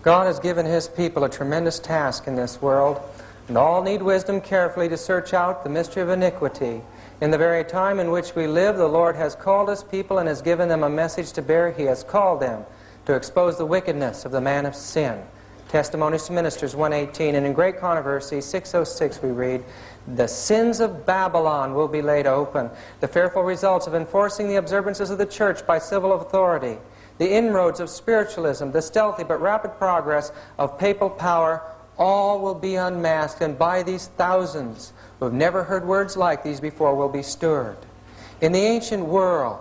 God has given His people a tremendous task in this world, and all need wisdom carefully to search out the mystery of iniquity. In the very time in which we live, the Lord has called His people and has given them a message to bear. He has called them to expose the wickedness of the man of sin. Testimonies to Ministers 1:18, and in Great Controversy 6:06 we read, "The sins of Babylon will be laid open, the fearful results of enforcing the observances of the Church by civil authority, the inroads of spiritualism, the stealthy but rapid progress of papal power, all will be unmasked, and by these thousands who have never heard words like these before will be stirred." In the ancient world,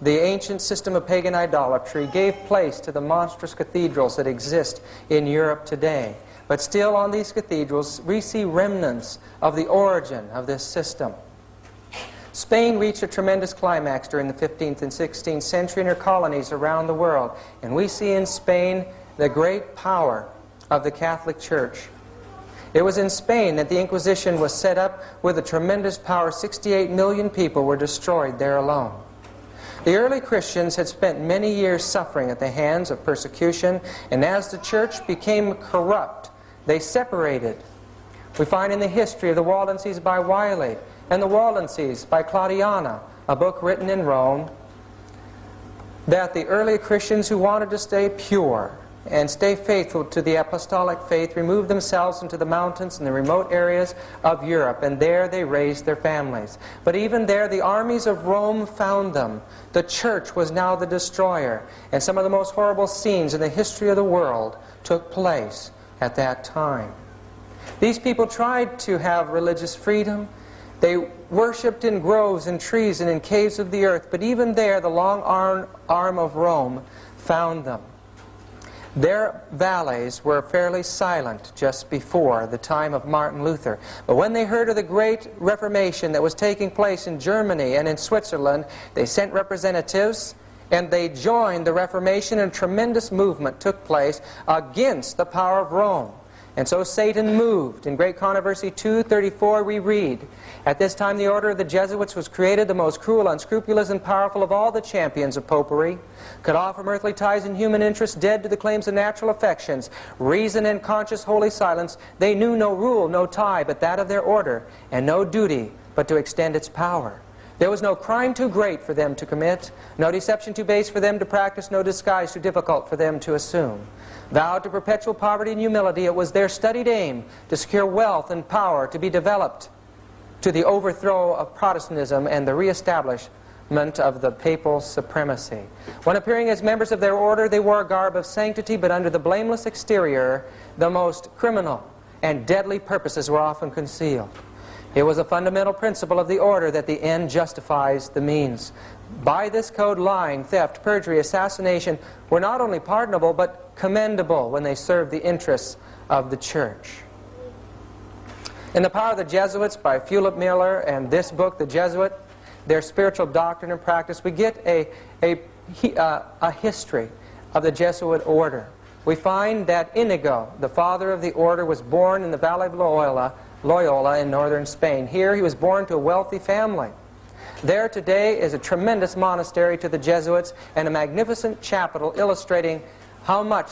the ancient system of pagan idolatry gave place to the monstrous cathedrals that exist in Europe today. But still on these cathedrals we see remnants of the origin of this system. Spain reached a tremendous climax during the 15th and 16th century in her colonies around the world. And we see in Spain the great power of the Catholic Church. It was in Spain that the Inquisition was set up with a tremendous power. 68 million people were destroyed there alone. The early Christians had spent many years suffering at the hands of persecution, and as the church became corrupt, they separated. We find in the history of the Waldenses by Wiley and the Waldenses by Claudiana, a book written in Rome, that the early Christians who wanted to stay pure and stay faithful to the apostolic faith removed themselves into the mountains and the remote areas of Europe, and there they raised their families. But even there the armies of Rome found them. The church was now the destroyer, and some of the most horrible scenes in the history of the world took place at that time. These people tried to have religious freedom. They worshipped in groves and trees and in caves of the earth, but even there the long arm of Rome found them. Their valleys were fairly silent just before the time of Martin Luther. But when they heard of the great Reformation that was taking place in Germany and in Switzerland, they sent representatives and they joined the Reformation, and a tremendous movement took place against the power of Rome. And so Satan moved. In Great Controversy 2:34 we read, "At this time the order of the Jesuits was created, the most cruel, unscrupulous, and powerful of all the champions of popery, cut off from earthly ties and human interests, dead to the claims of natural affections, reason and conscious holy silence. They knew no rule, no tie, but that of their order, and no duty but to extend its power. There was no crime too great for them to commit, no deception too base for them to practice, no disguise too difficult for them to assume. Vowed to perpetual poverty and humility, it was their studied aim to secure wealth and power to be developed to the overthrow of Protestantism and the reestablishment of the papal supremacy. When appearing as members of their order, they wore a garb of sanctity, but under the blameless exterior, the most criminal and deadly purposes were often concealed. It was a fundamental principle of the order that the end justifies the means. By this code, lying, theft, perjury, assassination were not only pardonable, but commendable when they served the interests of the church." In The Power of the Jesuits by Philip Miller and this book, The Jesuit, Their Spiritual Doctrine and Practice, we get a history of the Jesuit order. We find that Inigo, the father of the order, was born in the Valley of Loyola in northern Spain. Here he was born to a wealthy family. There today is a tremendous monastery to the Jesuits and a magnificent chapel illustrating how much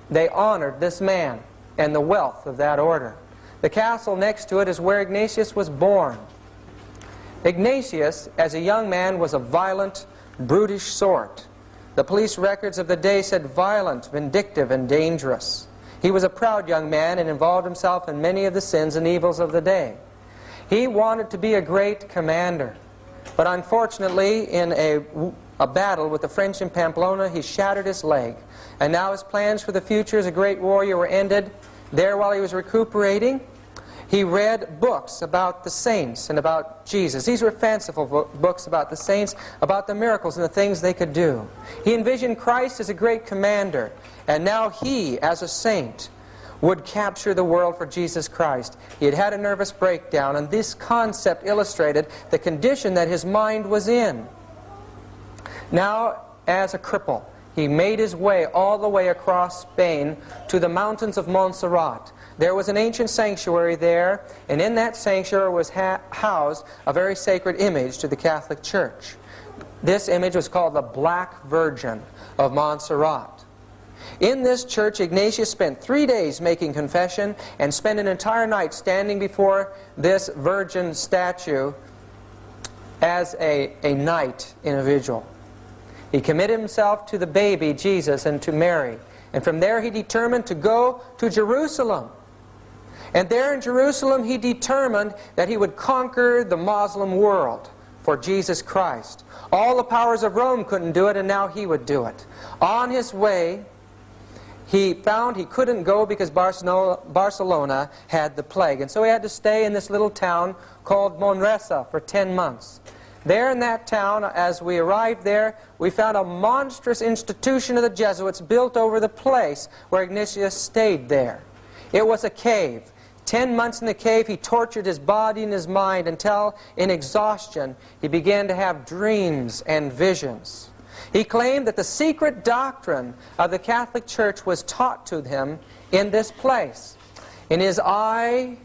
they honored this man and the wealth of that order. The castle next to it is where Ignatius was born. Ignatius, as a young man, was a violent, brutish sort. The police records of the day said violent, vindictive, and dangerous. He was a proud young man and involved himself in many of the sins and evils of the day. He wanted to be a great commander, but unfortunately in a battle with the French in Pamplona, he shattered his leg. And now his plans for the future as a great warrior were ended. There, while he was recuperating, he read books about the saints and about Jesus. These were fanciful books about the saints, about the miracles and the things they could do. He envisioned Christ as a great commander, and now he, as a saint, would capture the world for Jesus Christ. He had had a nervous breakdown, and this concept illustrated the condition that his mind was in. Now, as a cripple, he made his way all the way across Spain to the mountains of Montserrat. There was an ancient sanctuary there, and in that sanctuary was housed a very sacred image to the Catholic Church. This image was called the Black Virgin of Montserrat. In this church, Ignatius spent 3 days making confession and spent an entire night standing before this virgin statue as a knight in a vigil. He committed himself to the baby Jesus and to Mary. And from there he determined to go to Jerusalem. And there in Jerusalem he determined that he would conquer the Muslim world for Jesus Christ. All the powers of Rome couldn't do it, and now he would do it. On his way, he found he couldn't go because Barcelona had the plague. And so he had to stay in this little town called Montserrat for 10 months. There in that town, as we arrived there, we found a monstrous institution of the Jesuits built over the place where Ignatius stayed there. It was a cave. 10 months in the cave, he tortured his body and his mind until, in exhaustion, he began to have dreams and visions. He claimed that the secret doctrine of the Catholic Church was taught to him in this place. In his eye,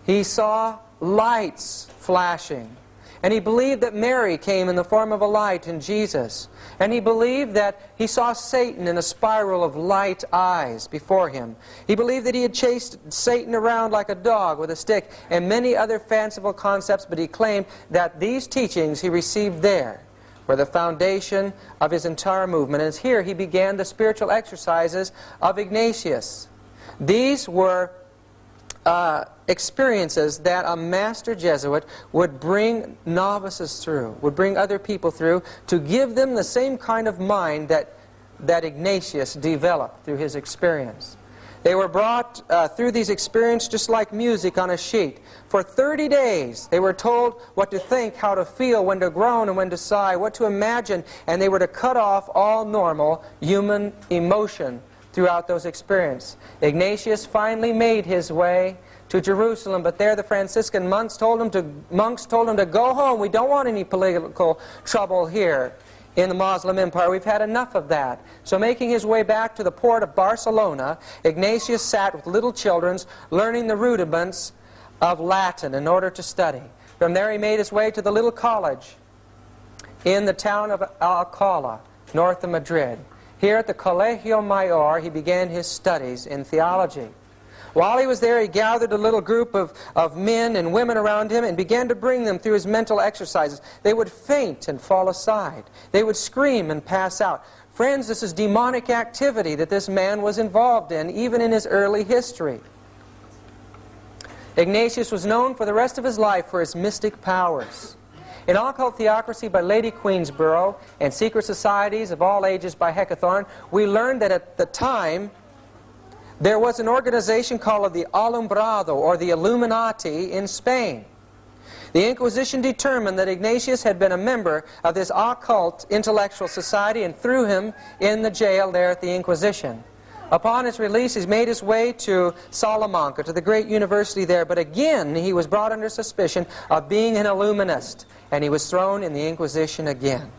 he saw lights flashing. And he believed that Mary came in the form of a light in Jesus. And he believed that he saw Satan in a spiral of light eyes before him. He believed that he had chased Satan around like a dog with a stick, and many other fanciful concepts, but he claimed that these teachings he received there were the foundation of his entire movement. And it's here he began the spiritual exercises of Ignatius. These were experiences that a master Jesuit would bring novices through, would bring other people through, to give them the same kind of mind that Ignatius developed through his experience. They were brought through these experiences just like music on a sheet. For 30 days they were told what to think, how to feel, when to groan and when to sigh, what to imagine, and they were to cut off all normal human emotion throughout those experiences. Ignatius finally made his way to Jerusalem, but there the Franciscan monks told him to go home. We don't want any political trouble here in the Muslim Empire. We've had enough of that. So making his way back to the port of Barcelona, Ignatius sat with little children learning the rudiments of Latin in order to study. From there he made his way to the little college in the town of Alcala, north of Madrid. Here at the Colegio Mayor, he began his studies in theology. While he was there, he gathered a little group of men and women around him and began to bring them through his mental exercises. They would faint and fall aside. They would scream and pass out. Friends, this is demonic activity that this man was involved in, even in his early history. Ignatius was known for the rest of his life for his mystic powers. In Occult Theocracy by Lady Queensborough and Secret Societies of All Ages by Hecathorn, we learned that at the time there was an organization called the Alumbrado, or the Illuminati, in Spain. The Inquisition determined that Ignatius had been a member of this occult intellectual society and threw him in the jail there at the Inquisition. Upon his release, he made his way to Salamanca, to the great university there, but again he was brought under suspicion of being an Illuminist, and he was thrown in the Inquisition again.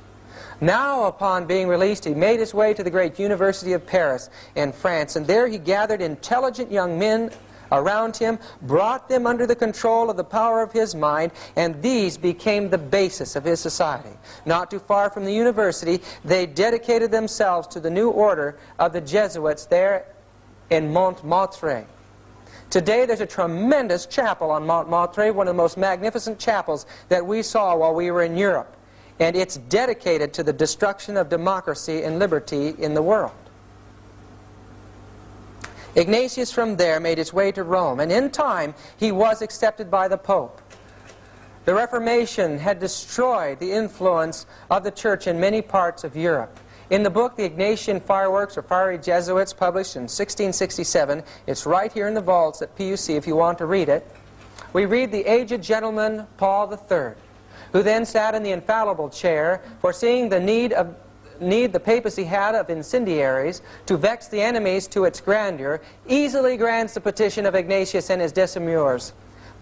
Now, upon being released, he made his way to the great University of Paris in France, and there he gathered intelligent young men around him, brought them under the control of the power of his mind, and these became the basis of his society. Not too far from the university, they dedicated themselves to the new order of the Jesuits there in Montmartre. Today there's a tremendous chapel on Montmartre, one of the most magnificent chapels that we saw while we were in Europe. And it's dedicated to the destruction of democracy and liberty in the world. Ignatius from there made his way to Rome, and in time he was accepted by the Pope. The Reformation had destroyed the influence of the Church in many parts of Europe. In the book, The Ignatian Fireworks, or Fiery Jesuits, published in 1667, it's right here in the vaults at PUC if you want to read it, we read the aged gentleman Paul III, who then sat in the infallible chair, foreseeing the need the papacy had of incendiaries to vex the enemies to its grandeur, easily grants the petition of Ignatius and his decemvirs,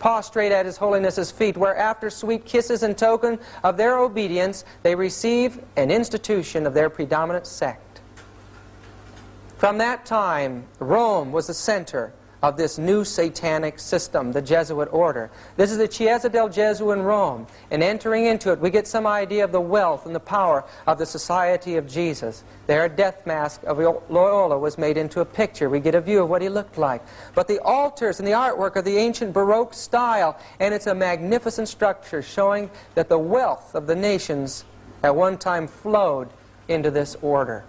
prostrate at his holiness's feet, where after sweet kisses in token of their obedience, they receive an institution of their predominant sect. From that time, Rome was the center of this new satanic system, the Jesuit order. This is the Chiesa del Gesù in Rome, and entering into it we get some idea of the wealth and the power of the Society of Jesus. There a death mask of Loyola was made into a picture. We get a view of what he looked like. But the altars and the artwork are the ancient Baroque style, and it's a magnificent structure showing that the wealth of the nations at one time flowed into this order.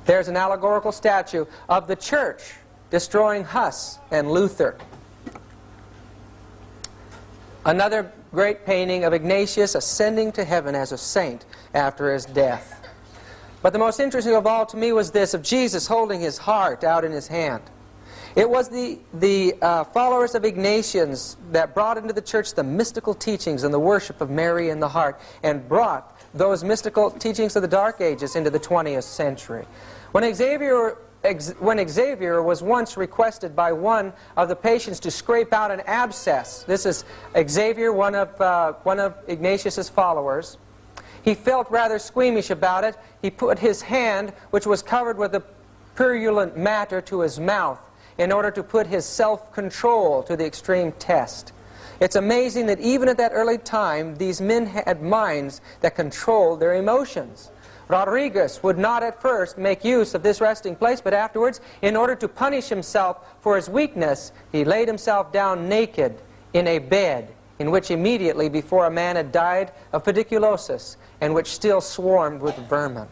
There's an allegorical statue of the church destroying Huss and Luther. Another great painting of Ignatius ascending to heaven as a saint after his death. But the most interesting of all to me was this, of Jesus holding his heart out in his hand. It was the followers of Ignatians that brought into the church the mystical teachings and the worship of Mary in the heart, and brought those mystical teachings of the Dark Ages into the 20th century. When Xavier was once requested by one of the patients to scrape out an abscess, this is Xavier, one of Ignatius's followers, he felt rather squeamish about it. He put his hand, which was covered with a purulent matter, to his mouth in order to put his self-control to the extreme test. It's amazing that even at that early time, these men had minds that controlled their emotions. Rodriguez would not at first make use of this resting place, but afterwards, in order to punish himself for his weakness, he laid himself down naked in a bed in which immediately before a man had died of pediculosis, and which still swarmed with vermin.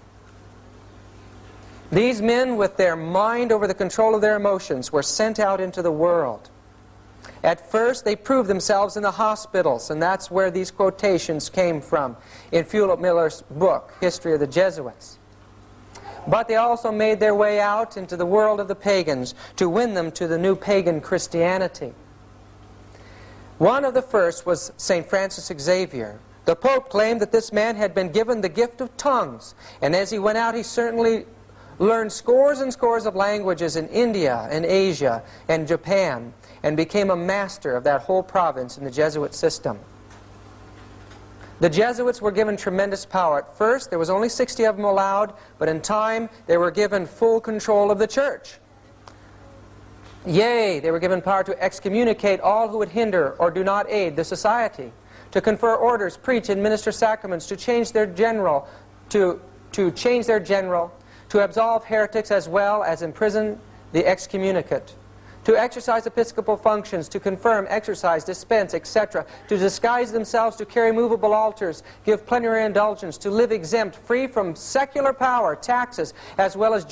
These men, with their mind over the control of their emotions, were sent out into the world. At first, they proved themselves in the hospitals, and that's where these quotations came from in Fulop Miller's book, History of the Jesuits. But they also made their way out into the world of the pagans to win them to the new pagan Christianity. One of the first was St. Francis Xavier. The Pope claimed that this man had been given the gift of tongues, and as he went out, he certainly learned scores and scores of languages in India and Asia and Japan, and became a master of that whole province in the Jesuit system. The Jesuits were given tremendous power. At first, there was only 60 of them allowed, but in time, they were given full control of the church. Yea, they were given power to excommunicate all who would hinder or do not aid the society, to confer orders, preach, and minister sacraments, to change their general, to absolve heretics as well as imprison the excommunicate, to exercise episcopal functions, to confirm, exercise, dispense, etc., to disguise themselves, to carry movable altars, give plenary indulgence, to live exempt, free from secular power, taxes, as well as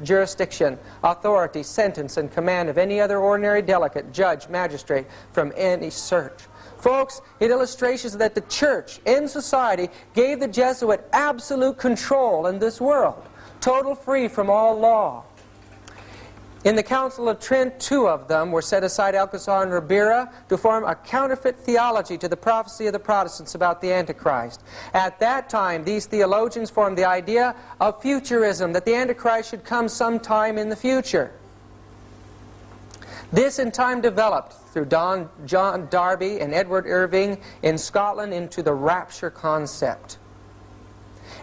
jurisdiction, authority, sentence, and command of any other ordinary delegate, judge, magistrate, from any search. Folks, it illustrates that the church and society gave the Jesuit absolute control in this world, total free from all law. In the Council of Trent, 2 of them were set aside, Alcazar and Ribera, to form a counterfeit theology to the prophecy of the Protestants about the Antichrist. At that time, these theologians formed the idea of futurism, that the Antichrist should come sometime in the future. This in time developed through John Darby and Edward Irving in Scotland into the rapture concept.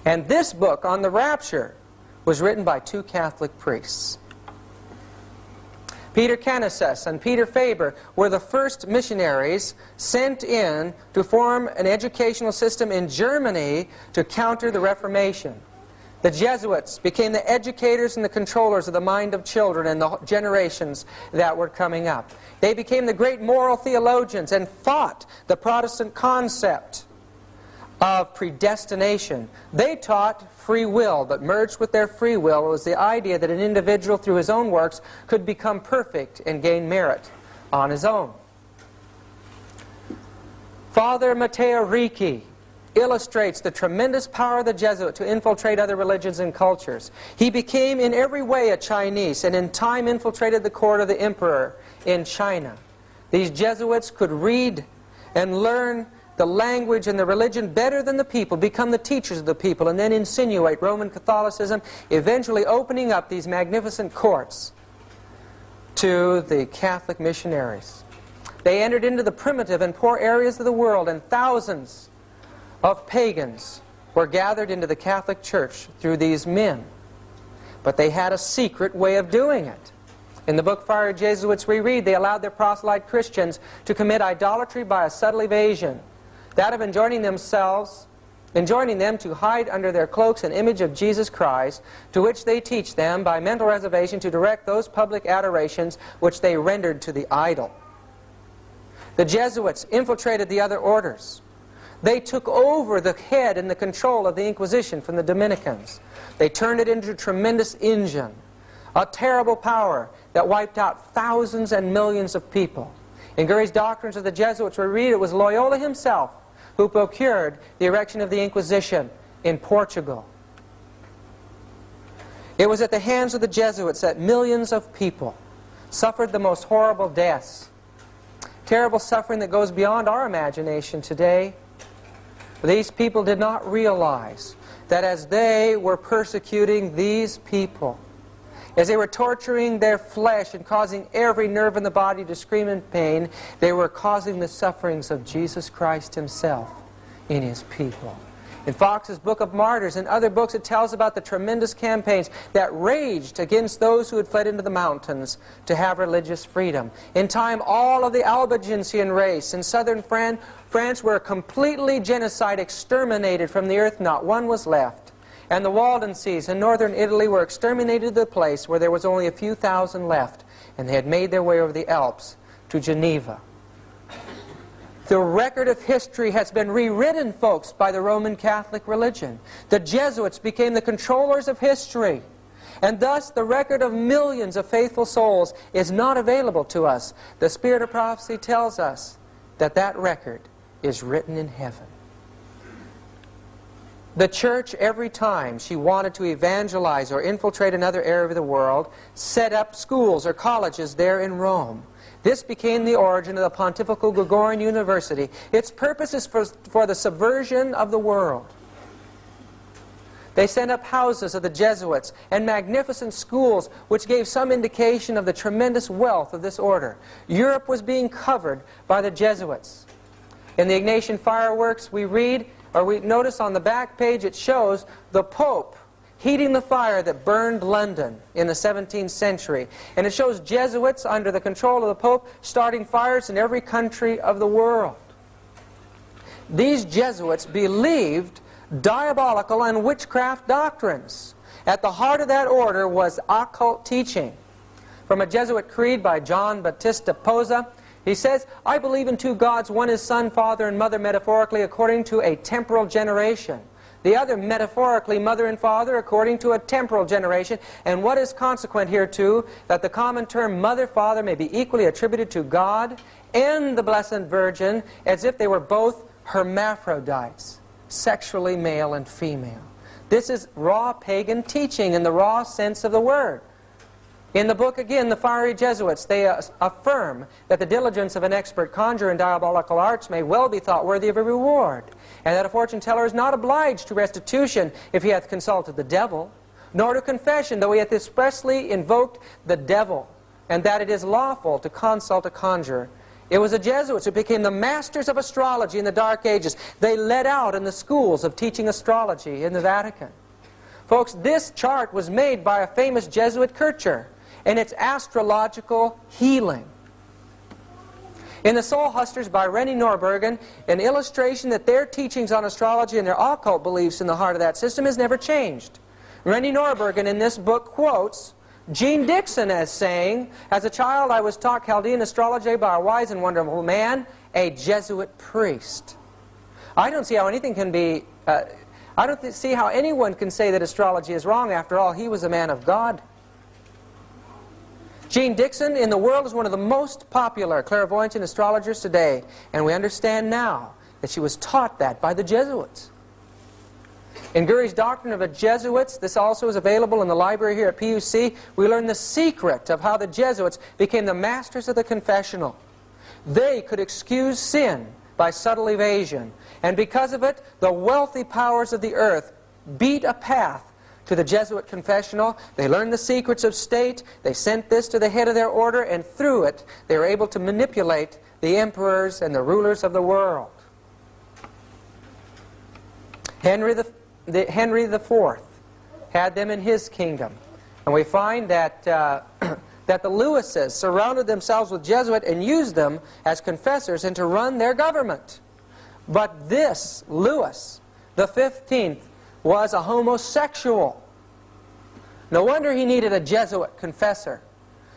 And this book on the rapture was written by 2 Catholic priests. Peter Canisius and Peter Faber were the first missionaries sent in to form an educational system in Germany to counter the Reformation. The Jesuits became the educators and the controllers of the mind of children and the generations that were coming up. They became the great moral theologians and fought the Protestant concept of predestination. They taught free will, but merged with their free will was the idea that an individual through his own works could become perfect and gain merit on his own. Father Matteo Ricci illustrates the tremendous power of the Jesuit to infiltrate other religions and cultures. He became in every way a Chinese, and in time infiltrated the court of the emperor in China. These Jesuits could read and learn the language and the religion better than the people, become the teachers of the people, and then insinuate Roman Catholicism, eventually opening up these magnificent courts to the Catholic missionaries. They entered into the primitive and poor areas of the world, and thousands of pagans were gathered into the Catholic Church through these men. But they had a secret way of doing it. In the book Fiery Jesuits we read they allowed their proselyte Christians to commit idolatry by a subtle evasion, that of enjoining them to hide under their cloaks an image of Jesus Christ, to which they teach them by mental reservation to direct those public adorations which they rendered to the idol. The Jesuits infiltrated the other orders. They took over the head and the control of the Inquisition from the Dominicans. They turned it into a tremendous engine, a terrible power that wiped out thousands and millions of people. In Gurry's Doctrines of the Jesuits we read it was Loyola himself who procured the erection of the Inquisition in Portugal. It was at the hands of the Jesuits that millions of people suffered the most horrible deaths. Terrible suffering that goes beyond our imagination today. These people did not realize that as they were persecuting these people, as they were torturing their flesh and causing every nerve in the body to scream in pain, they were causing the sufferings of Jesus Christ himself in his people. In Fox's Book of Martyrs and other books it tells about the tremendous campaigns that raged against those who had fled into the mountains to have religious freedom. In time, all of the Albigensian race in southern France were completely genocide, exterminated from the earth. Not one was left. And the Waldenses in northern Italy were exterminated to the place where there was only a few thousand left, and they had made their way over the Alps to Geneva. The record of history has been rewritten, folks, by the Roman Catholic religion. The Jesuits became the controllers of history, and thus the record of millions of faithful souls is not available to us. The Spirit of Prophecy tells us that that record is written in heaven. The Church, every time she wanted to evangelize or infiltrate another area of the world, set up schools or colleges there in Rome. This became the origin of the Pontifical Gregorian University. Its purpose is for the subversion of the world. They sent up houses of the Jesuits and magnificent schools which gave some indication of the tremendous wealth of this order. Europe was being covered by the Jesuits. In the Ignatian Fireworks we read, or we notice on the back page, it shows the Pope heating the fire that burned London in the 17th century. And it shows Jesuits under the control of the Pope starting fires in every country of the world. These Jesuits believed diabolical and witchcraft doctrines. At the heart of that order was occult teaching. From a Jesuit creed by John Battista Posa, he says, "I believe in two gods, one is Son, Father, and Mother metaphorically according to a temporal generation. The other metaphorically Mother and Father according to a temporal generation, and what is consequent hereto, that the common term Mother, Father may be equally attributed to God and the Blessed Virgin, as if they were both hermaphrodites, sexually male and female." This is raw pagan teaching in the raw sense of the word. In the book, again, the Fiery Jesuits, they affirm that the diligence of an expert conjurer in diabolical arts may well be thought worthy of a reward, and that a fortune teller is not obliged to restitution if he hath consulted the devil, nor to confession, though he hath expressly invoked the devil, and that it is lawful to consult a conjurer. It was the Jesuits who became the masters of astrology in the Dark Ages. They led out in the schools of teaching astrology in the Vatican. Folks, this chart was made by a famous Jesuit Kircher, and it's astrological healing. In the Soul Hustlers by Rennie Norbergen, an illustration that their teachings on astrology and their occult beliefs in the heart of that system has never changed. Rennie Norbergen in this book quotes Jean Dixon as saying, "As a child I was taught Chaldean astrology by a wise and wonderful man, a Jesuit priest." I don't see how anything can be, I don't see how anyone can say that astrology is wrong. After all, he was a man of God. Jean Dixon in the world is one of the most popular clairvoyants and astrologers today, and we understand now that she was taught that by the Jesuits. In Gurry's Doctrine of the Jesuits, this also is available in the library here at PUC, we learn the secret of how the Jesuits became the masters of the confessional. They could excuse sin by subtle evasion, and because of it, the wealthy powers of the earth beat a path to the Jesuit confessional. They learned the secrets of state, they sent this to the head of their order, and through it they were able to manipulate the emperors and the rulers of the world. Henry IV had them in his kingdom, and we find that that the Lewises surrounded themselves with Jesuits and used them as confessors and to run their government. But this Louis the 15th was a homosexual. No wonder he needed a Jesuit confessor.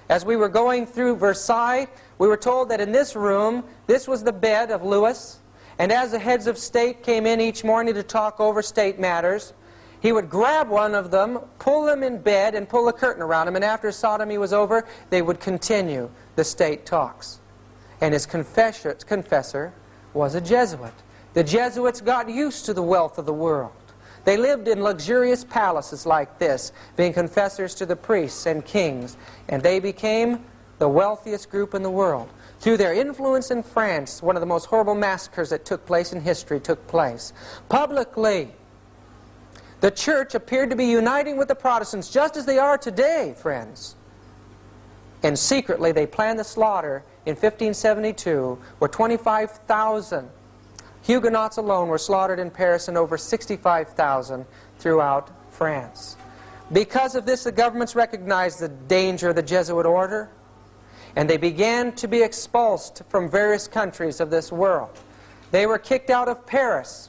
As we were going through Versailles, we were told that in this room, this was the bed of Louis, and as the heads of state came in each morning to talk over state matters, he would grab one of them, pull them in bed, and pull a curtain around him, and after sodomy was over, they would continue the state talks. And his confessor was a Jesuit. The Jesuits got used to the wealth of the world. They lived in luxurious palaces like this, being confessors to the priests and kings, and they became the wealthiest group in the world. Through their influence in France, one of the most horrible massacres that took place in history took place. Publicly, the church appeared to be uniting with the Protestants just as they are today, friends. And secretly, they planned the slaughter in 1572, where 25,000 Huguenots alone were slaughtered in Paris and over 65,000 throughout France. Because of this, the governments recognized the danger of the Jesuit order, and they began to be expulsed from various countries of this world. They were kicked out of Paris.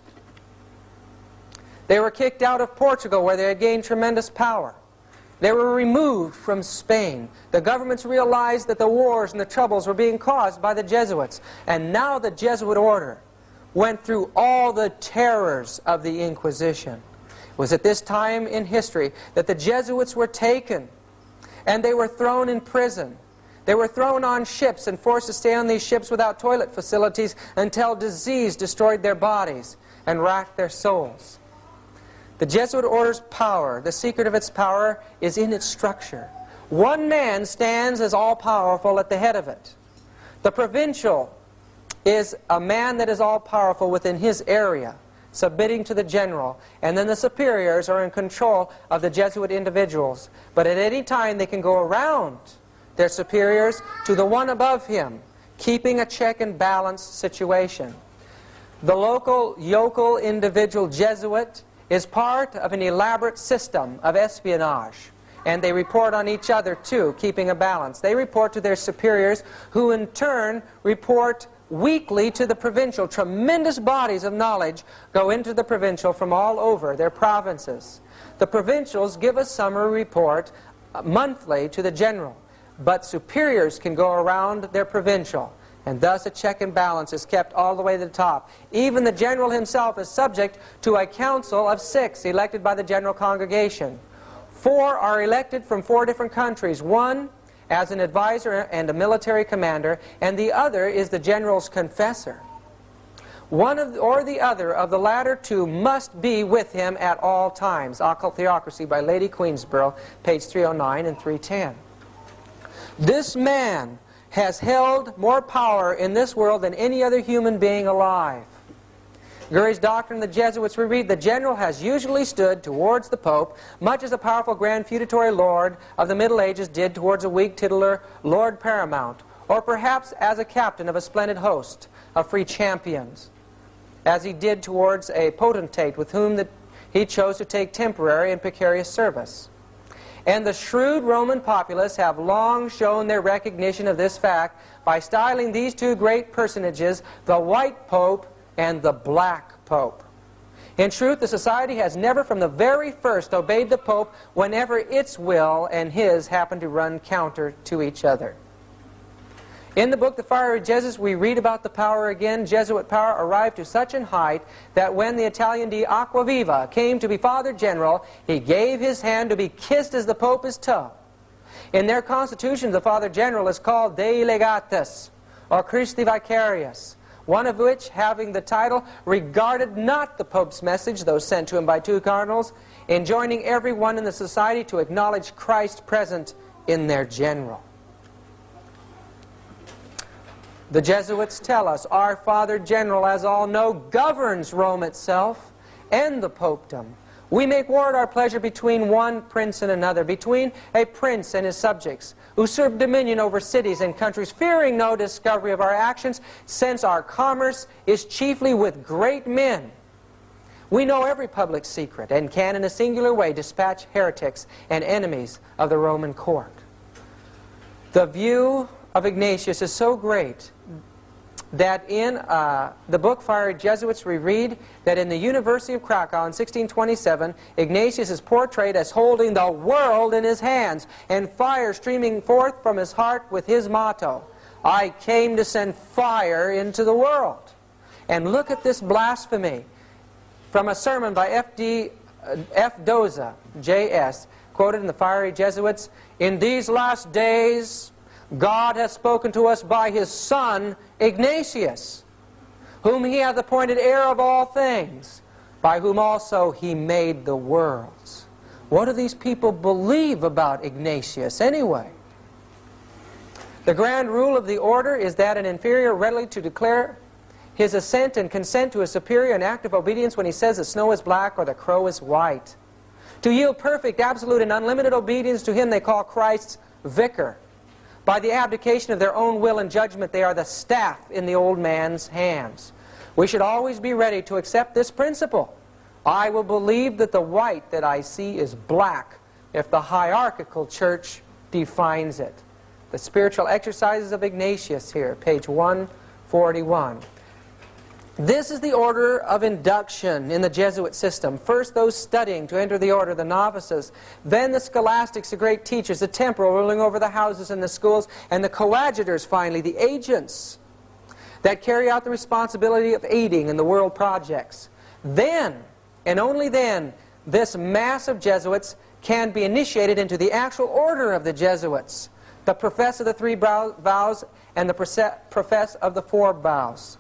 They were kicked out of Portugal, where they had gained tremendous power. They were removed from Spain. The governments realized that the wars and the troubles were being caused by the Jesuits. And now the Jesuit order went through all the terrors of the Inquisition. It was at this time in history that the Jesuits were taken, and they were thrown in prison. They were thrown on ships and forced to stay on these ships without toilet facilities until disease destroyed their bodies and racked their souls. The Jesuit order's power, the secret of its power, is in its structure. One man stands as all-powerful at the head of it. The provincial is a man that is all-powerful within his area, submitting to the general, and then the superiors are in control of the Jesuit individuals. But at any time they can go around their superiors to the one above him, keeping a check and balance situation. The local, yokel, individual Jesuit is part of an elaborate system of espionage, and they report on each other too, keeping a balance. They report to their superiors, who in turn report weekly to the provincial. Tremendous bodies of knowledge go into the provincial from all over their provinces. The provincials give a summary report monthly to the general, but superiors can go around their provincial, and thus a check and balance is kept all the way to the top. Even the general himself is subject to a council of 6 elected by the general congregation. 4 are elected from 4 different countries. One as an advisor and a military commander, and the other is the general's confessor. One or the other of the latter two must be with him at all times. Occult Theocracy by Lady Queensborough, page 309 and 310. This man has held more power in this world than any other human being alive. Gurry's Doctrine of the Jesuits, we read, the general has usually stood towards the Pope, much as a powerful grand feudatory lord of the Middle Ages did towards a weak titular Lord Paramount, or perhaps as a captain of a splendid host of free champions, as he did towards a potentate with whom he chose to take temporary and precarious service. And the shrewd Roman populace have long shown their recognition of this fact by styling these two great personages the White Pope and the Black Pope. In truth, the society has never from the very first obeyed the Pope whenever its will and his happen to run counter to each other. In the book The Fiery Jesuits, we read about the power again. Jesuit power arrived to such an height that when the Italian di Acquaviva came to be Father General, he gave his hand to be kissed as the Pope his toe. In their constitution, the Father General is called Dei Legatus, or Christi Vicarius, one of which, having the title, regarded not the Pope's message, though sent to him by 2 cardinals, enjoining everyone in the society to acknowledge Christ present in their general. The Jesuits tell us our Father General, as all know, governs Rome itself and the Popedom. We make war at our pleasure between one prince and another, between a prince and his subjects, usurp dominion over cities and countries, fearing no discovery of our actions, since our commerce is chiefly with great men. We know every public secret, and can in a singular way dispatch heretics and enemies of the Roman court. The view of Ignatius is so great that in the book Fiery Jesuits we read that in the University of Krakow in 1627, Ignatius is portrayed as holding the world in his hands and fire streaming forth from his heart with his motto, "I came to send fire into the world." And look at this blasphemy from a sermon by F. Doza, J.S., quoted in the Fiery Jesuits, "In these last days God has spoken to us by His Son, Ignatius, whom He hath appointed heir of all things, by whom also He made the worlds." What do these people believe about Ignatius anyway? The grand rule of the order is that an inferior readily to declare his assent and consent to a superior in active obedience when he says the snow is black or the crow is white. To yield perfect, absolute, and unlimited obedience to him they call Christ's vicar. By the abdication of their own will and judgment, they are the staff in the old man's hands. We should always be ready to accept this principle. I will believe that the white that I see is black if the hierarchical church defines it. The Spiritual Exercises of Ignatius here, page 141. This is the order of induction in the Jesuit system. First those studying to enter the order, the novices. Then the scholastics, the great teachers, the temporal ruling over the houses and the schools, and the coadjutors finally, the agents that carry out the responsibility of aiding in the world projects. Then, and only then, this mass of Jesuits can be initiated into the actual order of the Jesuits, the profess of the three vows and the profess of the four vows.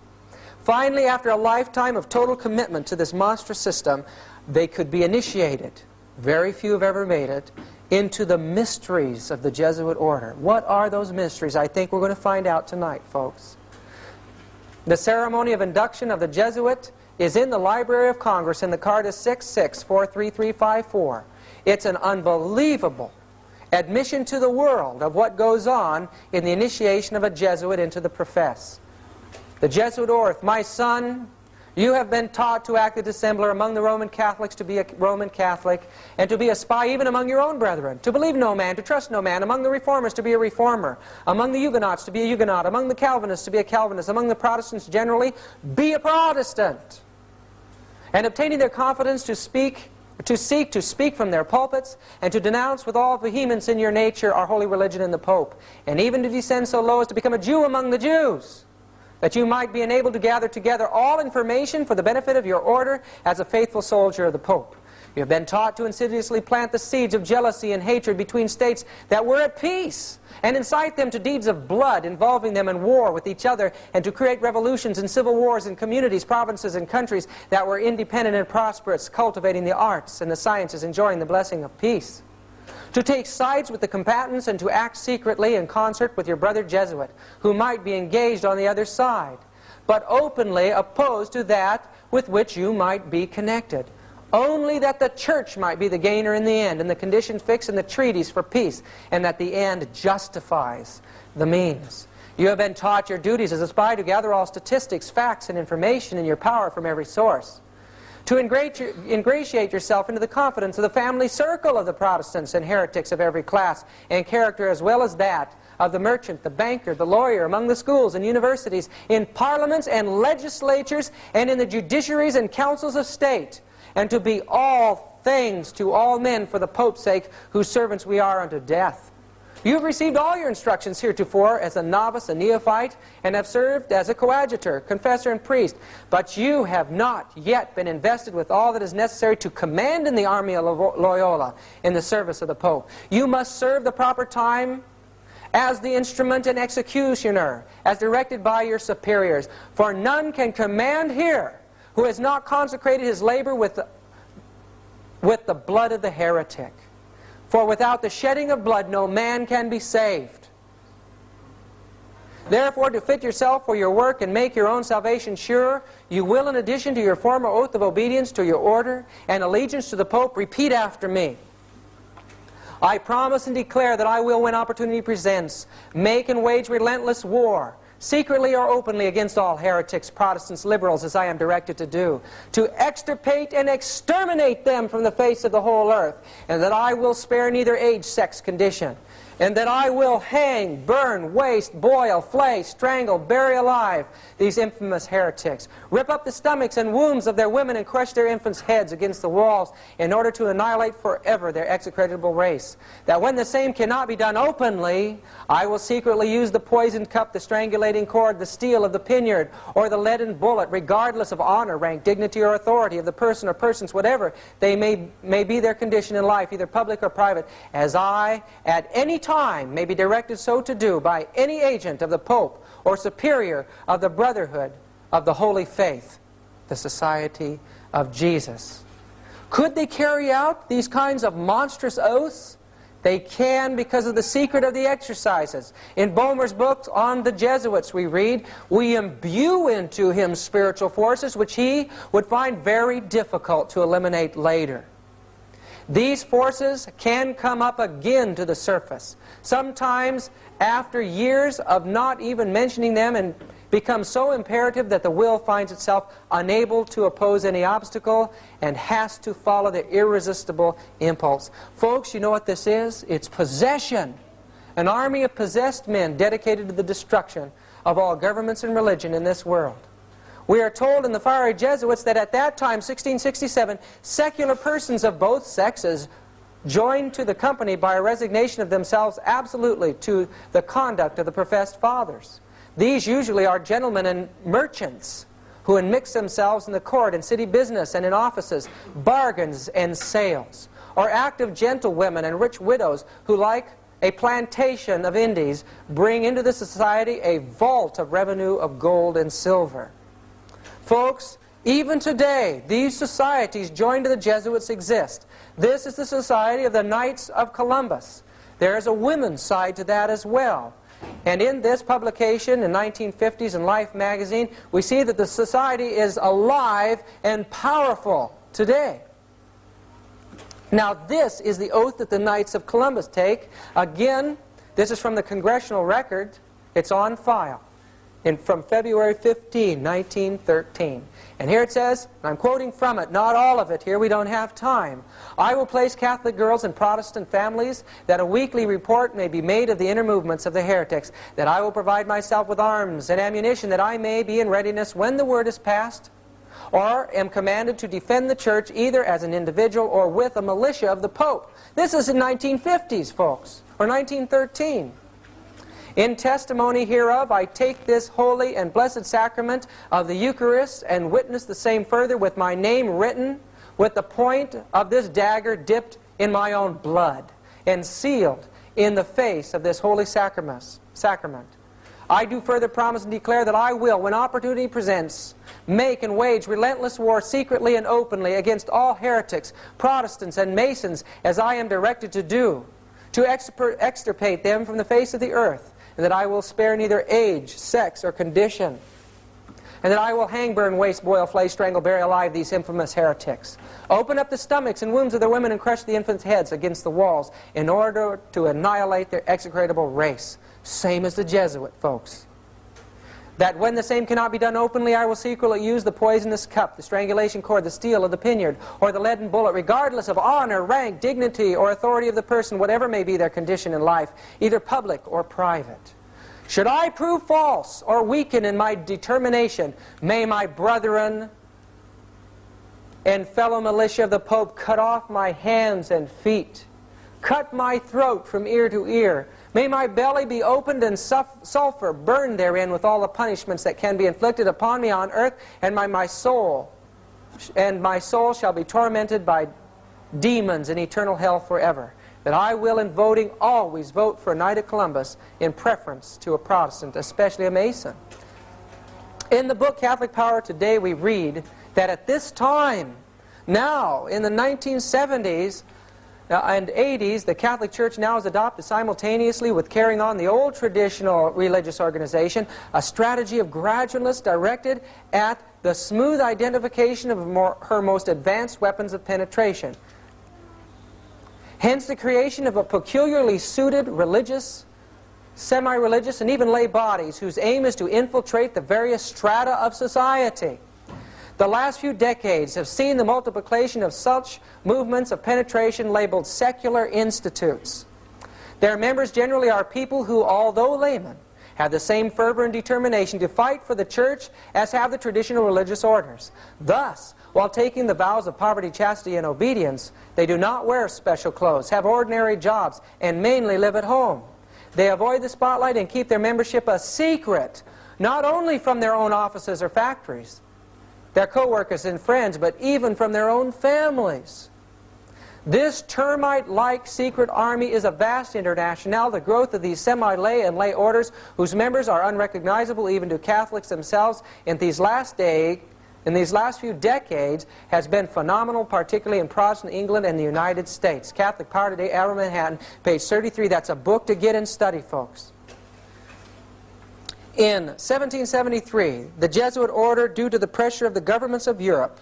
Finally, after a lifetime of total commitment to this monstrous system, they could be initiated, very few have ever made it, into the mysteries of the Jesuit order. What are those mysteries? I think we're going to find out tonight, folks. The ceremony of induction of the Jesuit is in the Library of Congress, and the card is 6643354. It's an unbelievable admission to the world of what goes on in the initiation of a Jesuit into the profess. The Jesuit oath, "My son, you have been taught to act the dissembler among the Roman Catholics, to be a Roman Catholic, and to be a spy even among your own brethren, to believe no man, to trust no man, among the Reformers to be a Reformer, among the Huguenots to be a Huguenot, among the Calvinists to be a Calvinist, among the Protestants generally, be a Protestant, and obtaining their confidence to seek to speak from their pulpits, and to denounce with all vehemence in your nature our holy religion and the Pope, and even to descend so low as to become a Jew among the Jews, that you might be enabled to gather together all information for the benefit of your order as a faithful soldier of the Pope. You have been taught to insidiously plant the seeds of jealousy and hatred between states that were at peace, and incite them to deeds of blood, involving them in war with each other, and to create revolutions and civil wars in communities, provinces, and countries that were independent and prosperous, cultivating the arts and the sciences, enjoying the blessing of peace. To take sides with the combatants and to act secretly in concert with your brother Jesuit, who might be engaged on the other side, but openly opposed to that with which you might be connected. Only that the church might be the gainer in the end, and the conditions fixed in the treaties for peace, and that the end justifies the means. You have been taught your duties as a spy to gather all statistics, facts, and information in your power from every source. To ingratiate yourself into the confidence of the family circle of the Protestants and heretics of every class and character, as well as that of the merchant, the banker, the lawyer, among the schools and universities, in parliaments and legislatures, and in the judiciaries and councils of state, and to be all things to all men for the Pope's sake, whose servants we are unto death. You have received all your instructions heretofore as a novice, a neophyte, and have served as a coadjutor, confessor, and priest. But you have not yet been invested with all that is necessary to command in the army of Loyola in the service of the Pope. You must serve the proper time as the instrument and executioner, as directed by your superiors. For none can command here who has not consecrated his labor with the blood of the heretic. For without the shedding of blood no man can be saved. Therefore, to fit yourself for your work and make your own salvation sure, you will, in addition to your former oath of obedience to your order and allegiance to the Pope, repeat after me. I promise and declare that I will, when opportunity presents, make and wage relentless war, secretly or openly, against all heretics, Protestants, liberals, as I am directed to do, to extirpate and exterminate them from the face of the whole earth, and that I will spare neither age, sex, condition, and that I will hang, burn, waste, boil, flay, strangle, bury alive these infamous heretics, rip up the stomachs and wombs of their women and crush their infants' heads against the walls in order to annihilate forever their execrable race. That when the same cannot be done openly, I will secretly use the poisoned cup, the strangulating cord, the steel of the poniard, or the leaden bullet, regardless of honor, rank, dignity, or authority of the person or persons, whatever they may be their condition in life, either public or private, as I, at any time, may be directed so to do by any agent of the Pope or superior of the Brotherhood of the Holy Faith, the Society of Jesus. Could they carry out these kinds of monstrous oaths? They can, because of the secret of the exercises. In Boehmer's book on the Jesuits we read, we imbue into him spiritual forces which he would find very difficult to eliminate later. These forces can come up again to the surface, sometimes after years of not even mentioning them, and become so imperative that the will finds itself unable to oppose any obstacle and has to follow the irresistible impulse. Folks, you know what this is? It's possession. An army of possessed men dedicated to the destruction of all governments and religion in this world. We are told in the fiery Jesuits that at that time, 1667, secular persons of both sexes joined to the company by a resignation of themselves absolutely to the conduct of the professed fathers. These usually are gentlemen and merchants who enmix themselves in the court and city business and in offices, bargains and sales, or active gentlewomen and rich widows who, like a plantation of Indies, bring into the society a vault of revenue of gold and silver. Folks, even today, these societies joined to the Jesuits exist. This is the Society of the Knights of Columbus. There is a women's side to that as well. And in this publication in 1950s in Life magazine, we see that the society is alive and powerful today. Now this is the oath that the Knights of Columbus take. Again, this is from the Congressional Record. It's on file. From February 15, 1913. And here it says, and I'm quoting from it, not all of it here, we don't have time. I will place Catholic girls in Protestant families, that a weekly report may be made of the inner movements of the heretics, that I will provide myself with arms and ammunition, that I may be in readiness when the word is passed, or am commanded to defend the church either as an individual or with a militia of the Pope. This is in 1950s, folks, or 1913. In testimony hereof, I take this holy and blessed sacrament of the Eucharist and witness the same further with my name written, with the point of this dagger dipped in my own blood, and sealed in the face of this holy sacrament. I do further promise and declare that I will, when opportunity presents, make and wage relentless war secretly and openly against all heretics, Protestants, and Masons, as I am directed to do, to extirpate them from the face of the earth, and that I will spare neither age, sex, or condition, and that I will hang, burn, waste, boil, flay, strangle, bury alive these infamous heretics, open up the stomachs and wombs of their women and crush the infants' heads against the walls in order to annihilate their execrable race. Same as the Jesuit, folks. That when the same cannot be done openly, I will secretly use the poisonous cup, the strangulation cord, the steel of the poniard, or the leaden bullet, regardless of honor, rank, dignity, or authority of the person, whatever may be their condition in life, either public or private. Should I prove false or weaken in my determination, may my brethren and fellow militia of the Pope cut off my hands and feet, cut my throat from ear to ear. May my belly be opened and sulfur burned therein with all the punishments that can be inflicted upon me on earth, and my soul shall be tormented by demons in eternal hell forever. That I will, in voting, always vote for a Knight of Columbus in preference to a Protestant, especially a Mason. In the book Catholic Power Today, we read that at this time, now in the 1970s, and 80s, the Catholic Church now has adopted simultaneously with carrying on the old traditional religious organization, a strategy of gradualness directed at the smooth identification of her most advanced weapons of penetration. Hence the creation of a peculiarly suited religious, semi-religious, and even lay bodies whose aim is to infiltrate the various strata of society. The last few decades have seen the multiplication of such movements of penetration labeled secular institutes. Their members generally are people who, although laymen, have the same fervor and determination to fight for the church as have the traditional religious orders. Thus, while taking the vows of poverty, chastity, and obedience, they do not wear special clothes, have ordinary jobs, and mainly live at home. They avoid the spotlight and keep their membership a secret, not only from their own offices or factories, their co-workers and friends, but even from their own families. This termite-like secret army is a vast international. The growth of these semi-lay and lay orders, whose members are unrecognizable even to Catholics themselves in these last few decades, has been phenomenal, particularly in Protestant England and the United States. Catholic Power Today, Albert Manhattan, page 33. That's a book to get and study, folks. In 1773, the Jesuit order, due to the pressure of the governments of Europe,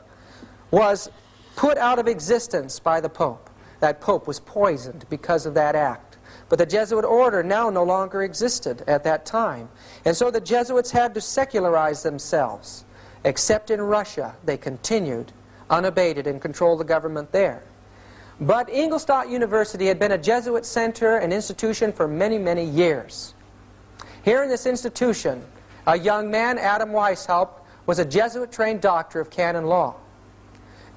was put out of existence by the Pope. That Pope was poisoned because of that act. But the Jesuit order now no longer existed at that time. And so the Jesuits had to secularize themselves. Except in Russia, they continued unabated and controlled the government there. But Ingolstadt University had been a Jesuit center and institution for many, many years. Here in this institution, a young man, Adam Weishaupt, was a Jesuit-trained doctor of canon law.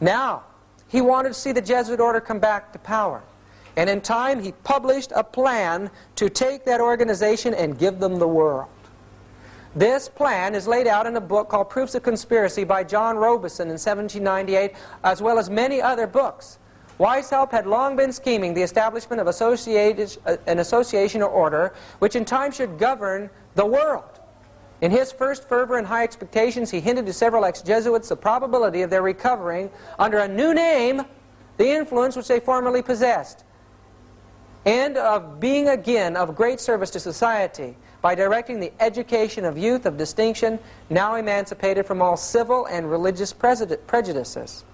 Now, he wanted to see the Jesuit order come back to power. And in time, he published a plan to take that organization and give them the world. This plan is laid out in a book called Proofs of Conspiracy by John Robison in 1798, as well as many other books. Weishaupt had long been scheming the establishment of an association or order which in time should govern the world. In his first fervor and high expectations, he hinted to several ex-Jesuits the probability of their recovering, under a new name, the influence which they formerly possessed, and of being again of great service to society by directing the education of youth of distinction, now emancipated from all civil and religious prejudices.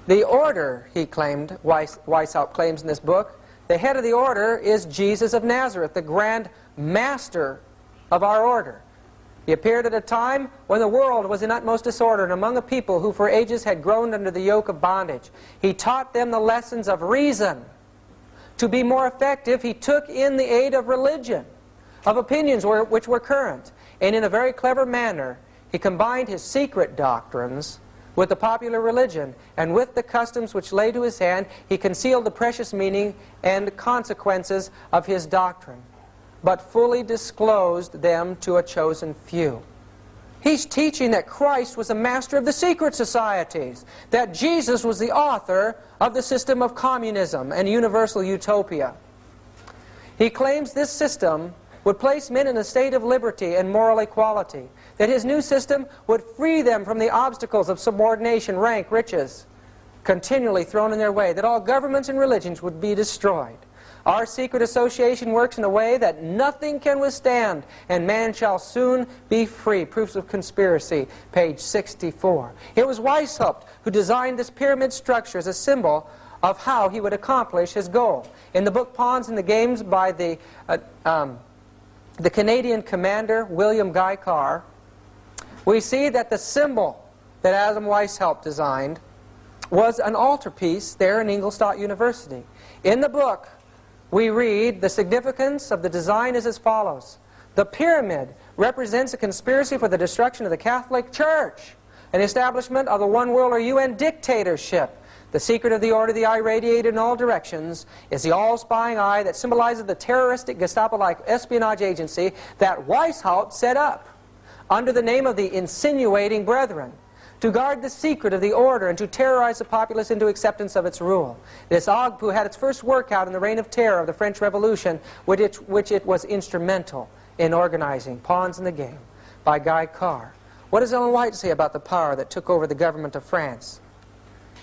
The order, he claimed, Weishaupt claims in this book, the head of the order is Jesus of Nazareth, the grand master of our order. He appeared at a time when the world was in utmost disorder and among a people who for ages had groaned under the yoke of bondage. He taught them the lessons of reason. To be more effective, he took in the aid of religion, of opinions which were current, and in a very clever manner he combined his secret doctrines with the popular religion, and with the customs which lay to his hand, he concealed the precious meaning and consequences of his doctrine, but fully disclosed them to a chosen few. He's teaching that Christ was the master of the secret societies, that Jesus was the author of the system of communism and universal utopia. He claims this system would place men in a state of liberty and moral equality, that his new system would free them from the obstacles of subordination, rank, riches, continually thrown in their way, that all governments and religions would be destroyed. Our secret association works in a way that nothing can withstand, and man shall soon be free. Proofs of Conspiracy, page 64. It was Weishaupt who designed this pyramid structure as a symbol of how he would accomplish his goal. In the book Pawns and the Games by the Canadian commander William Guy Carr, we see that the symbol that Adam Weishaupt designed was an altarpiece there in Ingolstadt University. In the book, we read the significance of the design is as follows. The pyramid represents a conspiracy for the destruction of the Catholic Church, an establishment of the one world or UN dictatorship. The secret of the order, the eye radiated in all directions, is the all-spying eye that symbolizes the terroristic Gestapo-like espionage agency that Weishaupt set up under the name of the insinuating brethren, to guard the secret of the order and to terrorize the populace into acceptance of its rule. This Ogpu had its first workout in the Reign of Terror of the French Revolution, which it was instrumental in organizing. Pawns in the Game by Guy Carr. What does Ellen White say about the power that took over the government of France?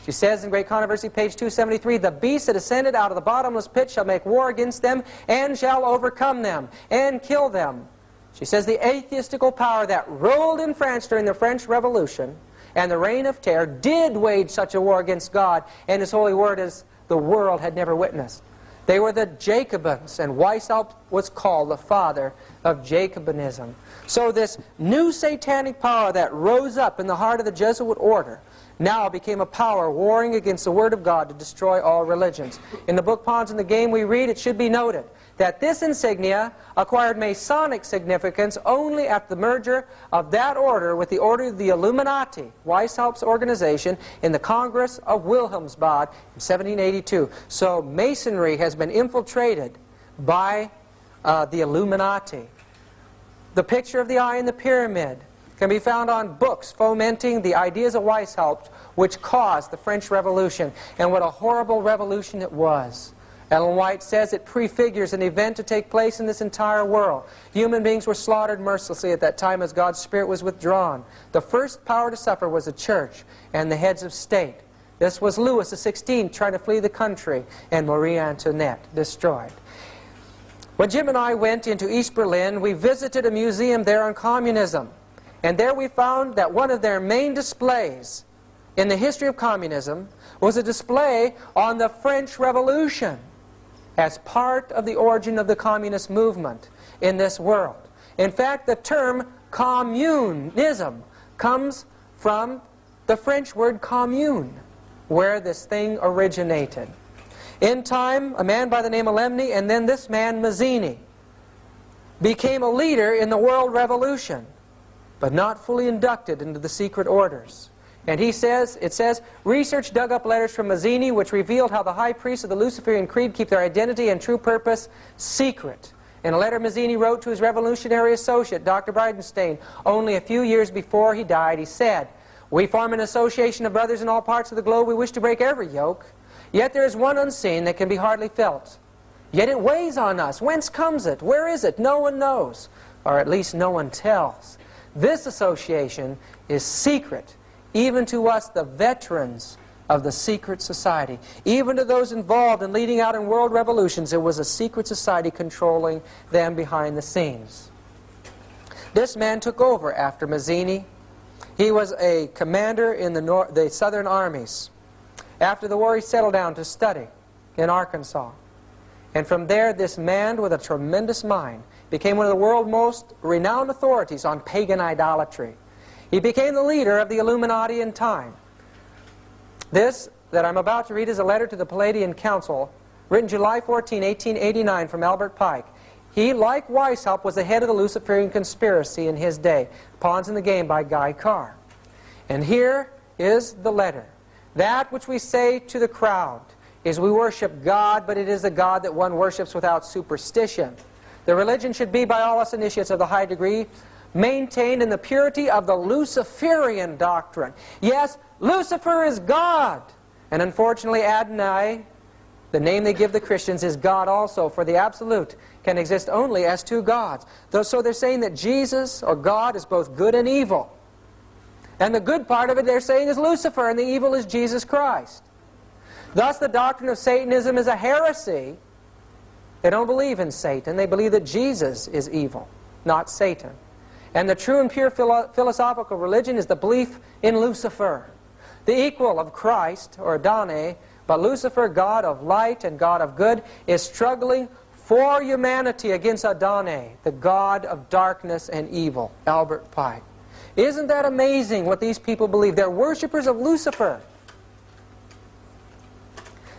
She says in Great Controversy, page 273, the beast that ascended out of the bottomless pit shall make war against them and shall overcome them and kill them. She says the atheistical power that ruled in France during the French Revolution and the Reign of Terror did wage such a war against God and His holy word as the world had never witnessed. They were the Jacobins, and Weishaupt was called the father of Jacobinism. So this new satanic power that rose up in the heart of the Jesuit order now became a power warring against the Word of God to destroy all religions. In the book Pawns in the Game we read, it should be noted that this insignia acquired Masonic significance only at the merger of that order with the order of the Illuminati, Weishaupt's organization, in the Congress of Wilhelmsbad in 1782. So Masonry has been infiltrated by the Illuminati. The picture of the eye in the pyramid can be found on books fomenting the ideas of Weishaupt, which caused the French Revolution. And what a horrible revolution it was. Ellen White says it prefigures an event to take place in this entire world. Human beings were slaughtered mercilessly at that time as God's Spirit was withdrawn. The first power to suffer was the church and the heads of state. This was Louis XVI trying to flee the country, and Marie Antoinette destroyed. When Jim and I went into East Berlin, we visited a museum there on communism. And there we found that one of their main displays in the history of communism was a display on the French Revolution as part of the origin of the communist movement in this world. In fact, the term communism comes from the French word commune, where this thing originated. In time, a man by the name of Lemny, and then this man, Mazzini, became a leader in the world revolution, but not fully inducted into the secret orders. And it says, research dug up letters from Mazzini which revealed how the high priests of the Luciferian Creed keep their identity and true purpose secret. In a letter Mazzini wrote to his revolutionary associate, Dr. Bridenstine, only a few years before he died, he said, "We form an association of brothers in all parts of the globe. We wish to break every yoke. Yet there is one unseen that can be hardly felt. Yet it weighs on us. Whence comes it? Where is it? No one knows, or at least no one tells. This association is secret, even to us, the veterans of the secret society. Even to those involved in leading out in world revolutions, it was a secret society controlling them behind the scenes." This man took over after Mazzini. He was a commander in the Southern armies. After the war, he settled down to study in Arkansas. And from there, this man with a tremendous mind became one of the world's most renowned authorities on pagan idolatry. He became the leader of the Illuminati in time. This that I'm about to read is a letter to the Palladian Council, written July 14, 1889, from Albert Pike. He, like Weishaupt, was the head of the Luciferian conspiracy in his day. Pawns in the Game by Guy Carr. And here is the letter. That which we say to the crowd is we worship God, but it is a God that one worships without superstition. The religion should be, by all us initiates of the high degree, maintained in the purity of the Luciferian doctrine. Yes, Lucifer is God. And unfortunately, Adonai, the name they give the Christians, is God also, for the absolute can exist only as two gods. So they're saying that Jesus, or God, is both good and evil. And the good part of it, they're saying, is Lucifer, and the evil is Jesus Christ. Thus, the doctrine of Satanism is a heresy. They don't believe in Satan. They believe that Jesus is evil, not Satan. And the true and pure philosophical religion is the belief in Lucifer, the equal of Christ, or Adonai, but Lucifer, God of light and God of good, is struggling for humanity against Adonai, the God of darkness and evil. Albert Pike. Isn't that amazing what these people believe? They're worshippers of Lucifer.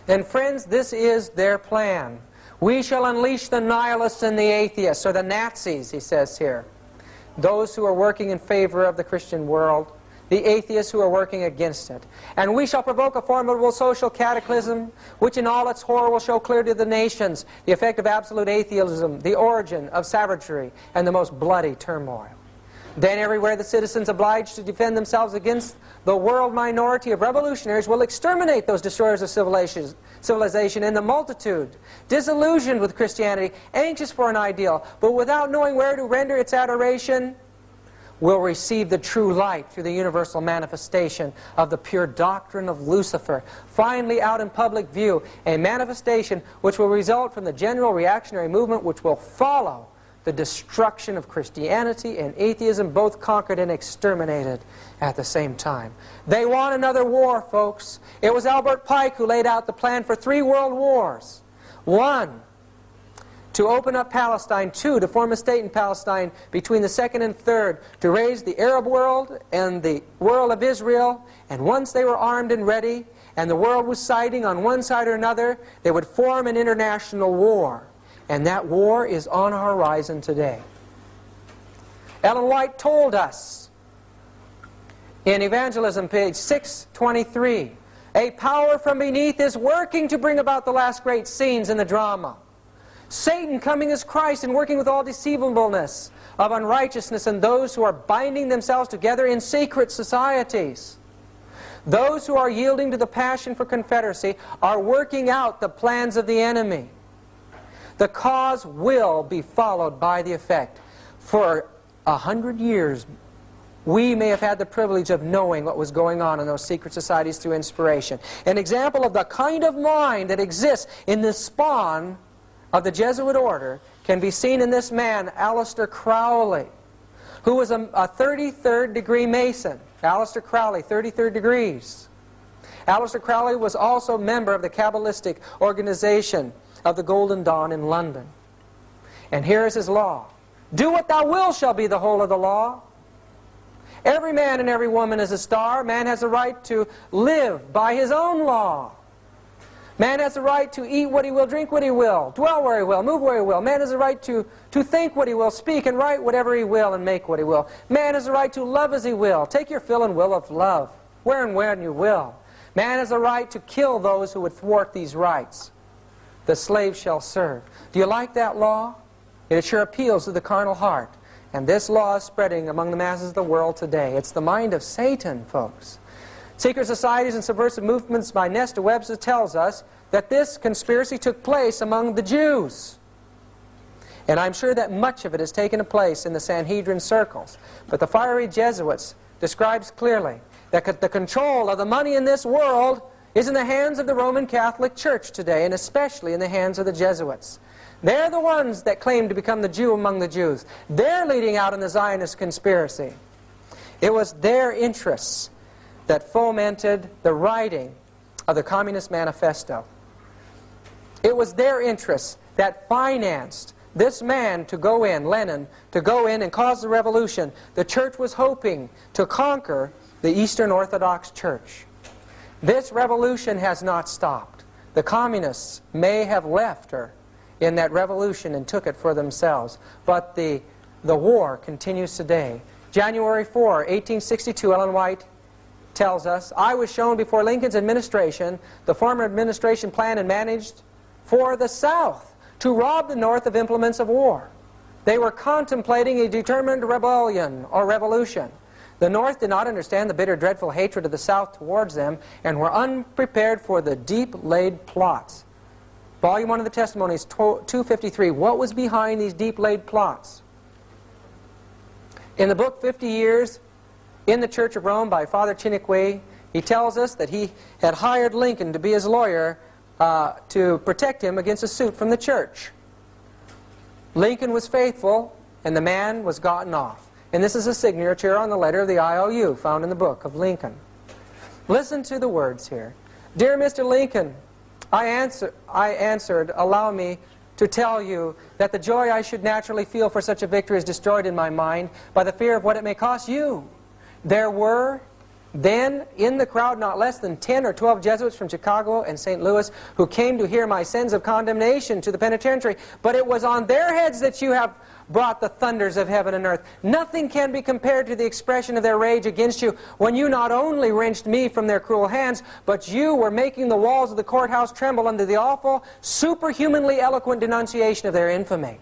And friends, this is their plan. We shall unleash the nihilists and the atheists, or the Nazis, he says here. Those who are working in favor of the Christian world, the atheists who are working against it. And we shall provoke a formidable social cataclysm, which in all its horror will show clear to the nations the effect of absolute atheism, the origin of savagery, and the most bloody turmoil. Then everywhere the citizens obliged to defend themselves against the world minority of revolutionaries will exterminate those destroyers of civilization, and the multitude, disillusioned with Christianity, anxious for an ideal, but without knowing where to render its adoration, will receive the true light through the universal manifestation of the pure doctrine of Lucifer, finally out in public view, a manifestation which will result from the general reactionary movement which will follow the destruction of Christianity and atheism, both conquered and exterminated at the same time. They want another war, folks. It was Albert Pike who laid out the plan for 3 world wars. 1, to open up Palestine, two, to form a state in Palestine between the second and third, to raise the Arab world and the world of Israel, and once they were armed and ready, and the world was siding on one side or another, they would form an international war. And that war is on our horizon today. Ellen White told us in Evangelism, page 623, a power from beneath is working to bring about the last great scenes in the drama. Satan coming as Christ and working with all deceivableness of unrighteousness and those who are binding themselves together in secret societies. Those who are yielding to the passion for confederacy are working out the plans of the enemy. The cause will be followed by the effect. For 100 years, we may have had the privilege of knowing what was going on in those secret societies through inspiration. An example of the kind of mind that exists in the spawn of the Jesuit order can be seen in this man, Aleister Crowley, who was a 33rd degree Mason. Aleister Crowley, 33rd degrees. Aleister Crowley was also a member of the Kabbalistic organization of the Golden Dawn in London. And here is his law. Do what thou wilt shall be the whole of the law. Every man and every woman is a star. Man has a right to live by his own law. Man has a right to eat what he will, drink what he will, dwell where he will, move where he will. Man has a right to think what he will, speak and write whatever he will, and make what he will. Man has a right to love as he will. Take your fill and will of love, where and when you will. Man has a right to kill those who would thwart these rights. The slave shall serve. Do you like that law? It sure appeals to the carnal heart. And this law is spreading among the masses of the world today. It's the mind of Satan, folks. Secret societies and subversive movements by Nesta Webster tells us that this conspiracy took place among the Jews. And I'm sure that much of it has taken place in the Sanhedrin circles. But the fiery Jesuits describes clearly that the control of the money in this world is in the hands of the Roman Catholic Church today, and especially in the hands of the Jesuits. They're the ones that claim to become the Jew among the Jews. They're leading out in the Zionist conspiracy. It was their interests that fomented the writing of the Communist Manifesto. It was their interests that financed this man to go in, Lenin, to go in and cause the revolution. The church was hoping to conquer the Eastern Orthodox Church. This revolution has not stopped. The communists may have left her in that revolution and took it for themselves. But the war continues today. January 4, 1862, Ellen White tells us, I was shown before Lincoln's administration the former administration planned and managed for the South to rob the North of implements of war. They were contemplating a determined rebellion or revolution. The North did not understand the bitter, dreadful hatred of the South towards them and were unprepared for the deep-laid plots. Volume 1 of the Testimonies, 253. What was behind these deep-laid plots? In the book 50 Years in the Church of Rome by Father Chiniquy, he tells us that he had hired Lincoln to be his lawyer to protect him against a suit from the church. Lincoln was faithful, and the man was gotten off. And this is a signature on the letter of the IOU found in the book of Lincoln. Listen to the words here. Dear Mr. Lincoln, I answered, allow me to tell you that the joy I should naturally feel for such a victory is destroyed in my mind by the fear of what it may cost you. There were then in the crowd not less than 10 or 12 Jesuits from Chicago and St. Louis who came to hear my sentence of condemnation to the penitentiary, but it was on their heads that you have brought the thunders of heaven and earth. Nothing can be compared to the expression of their rage against you when you not only wrenched me from their cruel hands, but you were making the walls of the courthouse tremble under the awful, superhumanly eloquent denunciation of their infamy,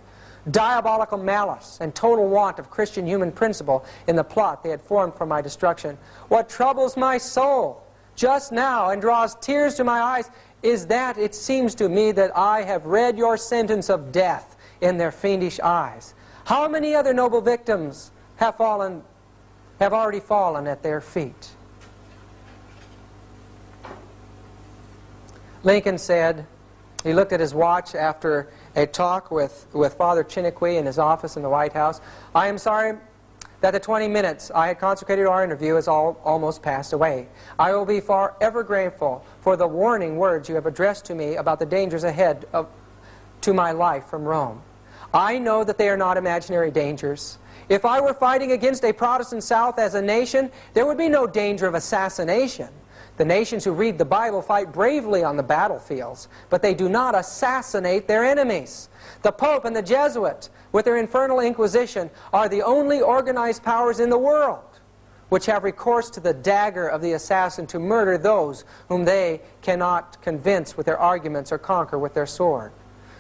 diabolical malice, and total want of Christian human principle in the plot they had formed for my destruction. What troubles my soul just now and draws tears to my eyes is that it seems to me that I have read your sentence of death in their fiendish eyes. How many other noble victims have already fallen at their feet? Lincoln said, he looked at his watch after a talk with Father Chiniquy in his office in the White House. I am sorry that the 20 minutes I had consecrated to our interview has almost passed away. I will be forever grateful for the warning words you have addressed to me about the dangers ahead to my life from Rome. I know that they are not imaginary dangers. If I were fighting against a Protestant South as a nation, there would be no danger of assassination. The nations who read the Bible fight bravely on the battlefields, but they do not assassinate their enemies. The Pope and the Jesuit, with their infernal Inquisition, are the only organized powers in the world which have recourse to the dagger of the assassin to murder those whom they cannot convince with their arguments or conquer with their sword.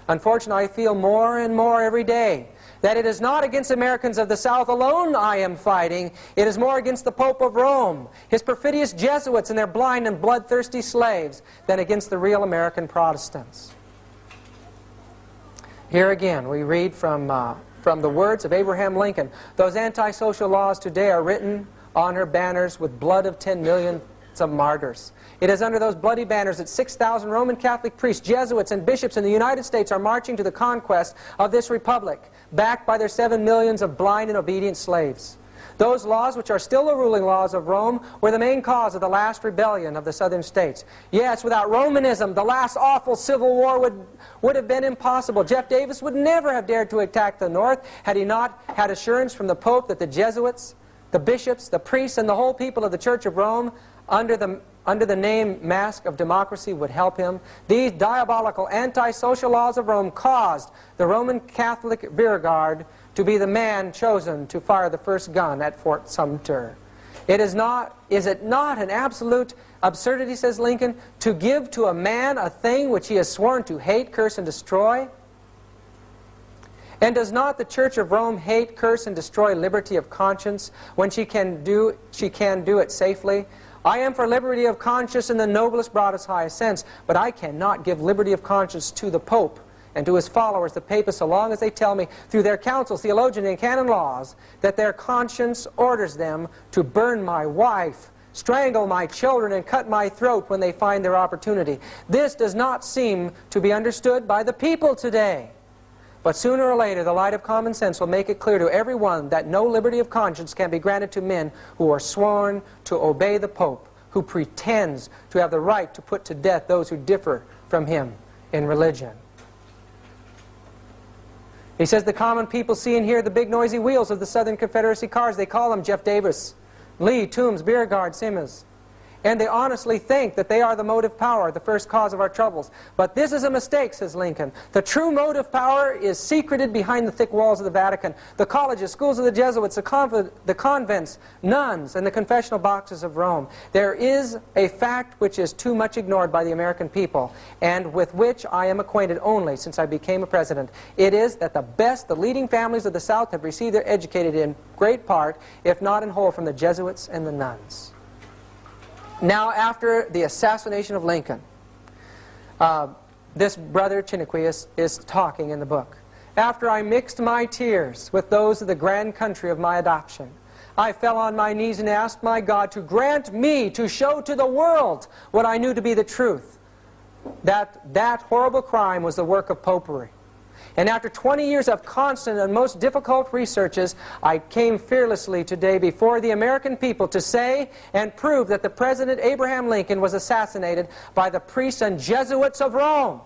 Unfortunately, I feel more and more every day that it is not against Americans of the South alone I am fighting. It is more against the Pope of Rome, his perfidious Jesuits and their blind and bloodthirsty slaves, than against the real American Protestants. Here again we read from the words of Abraham Lincoln. Those antisocial laws today are written on her banners with blood of 10 millions of martyrs. It is under those bloody banners that 6,000 Roman Catholic priests, Jesuits, and bishops in the United States are marching to the conquest of this republic, backed by their 7 millions of blind and obedient slaves. Those laws, which are still the ruling laws of Rome, were the main cause of the last rebellion of the southern states. Yes, without Romanism, the last awful civil war would have been impossible. Jeff Davis would never have dared to attack the North had he not had assurance from the Pope that the Jesuits, the bishops, the priests, and the whole people of the Church of Rome, under the name mask of democracy, would help him. These diabolical anti-social laws of Rome caused the Roman Catholic rear guard to be the man chosen to fire the first gun at Fort Sumter. Is it not an absolute absurdity, says Lincoln, to give to a man a thing which he has sworn to hate, curse, and destroy? And does not the Church of Rome hate, curse, and destroy liberty of conscience when she can do it safely? I am for liberty of conscience in the noblest, broadest, highest sense, but I cannot give liberty of conscience to the Pope and to his followers, the papists, so long as they tell me through their councils, theologians, and canon laws that their conscience orders them to burn my wife, strangle my children, and cut my throat when they find their opportunity. This does not seem to be understood by the people today. But sooner or later, the light of common sense will make it clear to everyone that no liberty of conscience can be granted to men who are sworn to obey the Pope, who pretends to have the right to put to death those who differ from him in religion. He says the common people see and hear the big noisy wheels of the Southern Confederacy cars. They call them Jeff Davis, Lee, Toombs, Beauregard, Simmons. And they honestly think that they are the motive power, the first cause of our troubles. But this is a mistake, says Lincoln. The true motive power is secreted behind the thick walls of the Vatican, the colleges, schools of the Jesuits, the convents, nuns, and the confessional boxes of Rome. There is a fact which is too much ignored by the American people, and with which I am acquainted only since I became a president. It is that the leading families of the South have received their educated in great part, if not in whole, from the Jesuits and the nuns. Now, after the assassination of Lincoln, this brother Chiniquy is talking in the book. After I mixed my tears with those of the grand country of my adoption, I fell on my knees and asked my God to grant me to show to the world what I knew to be the truth, that horrible crime was the work of popery. And after 20 years of constant and most difficult researches, I came fearlessly today before the American people to say and prove that the President Abraham Lincoln was assassinated by the priests and Jesuits of Rome.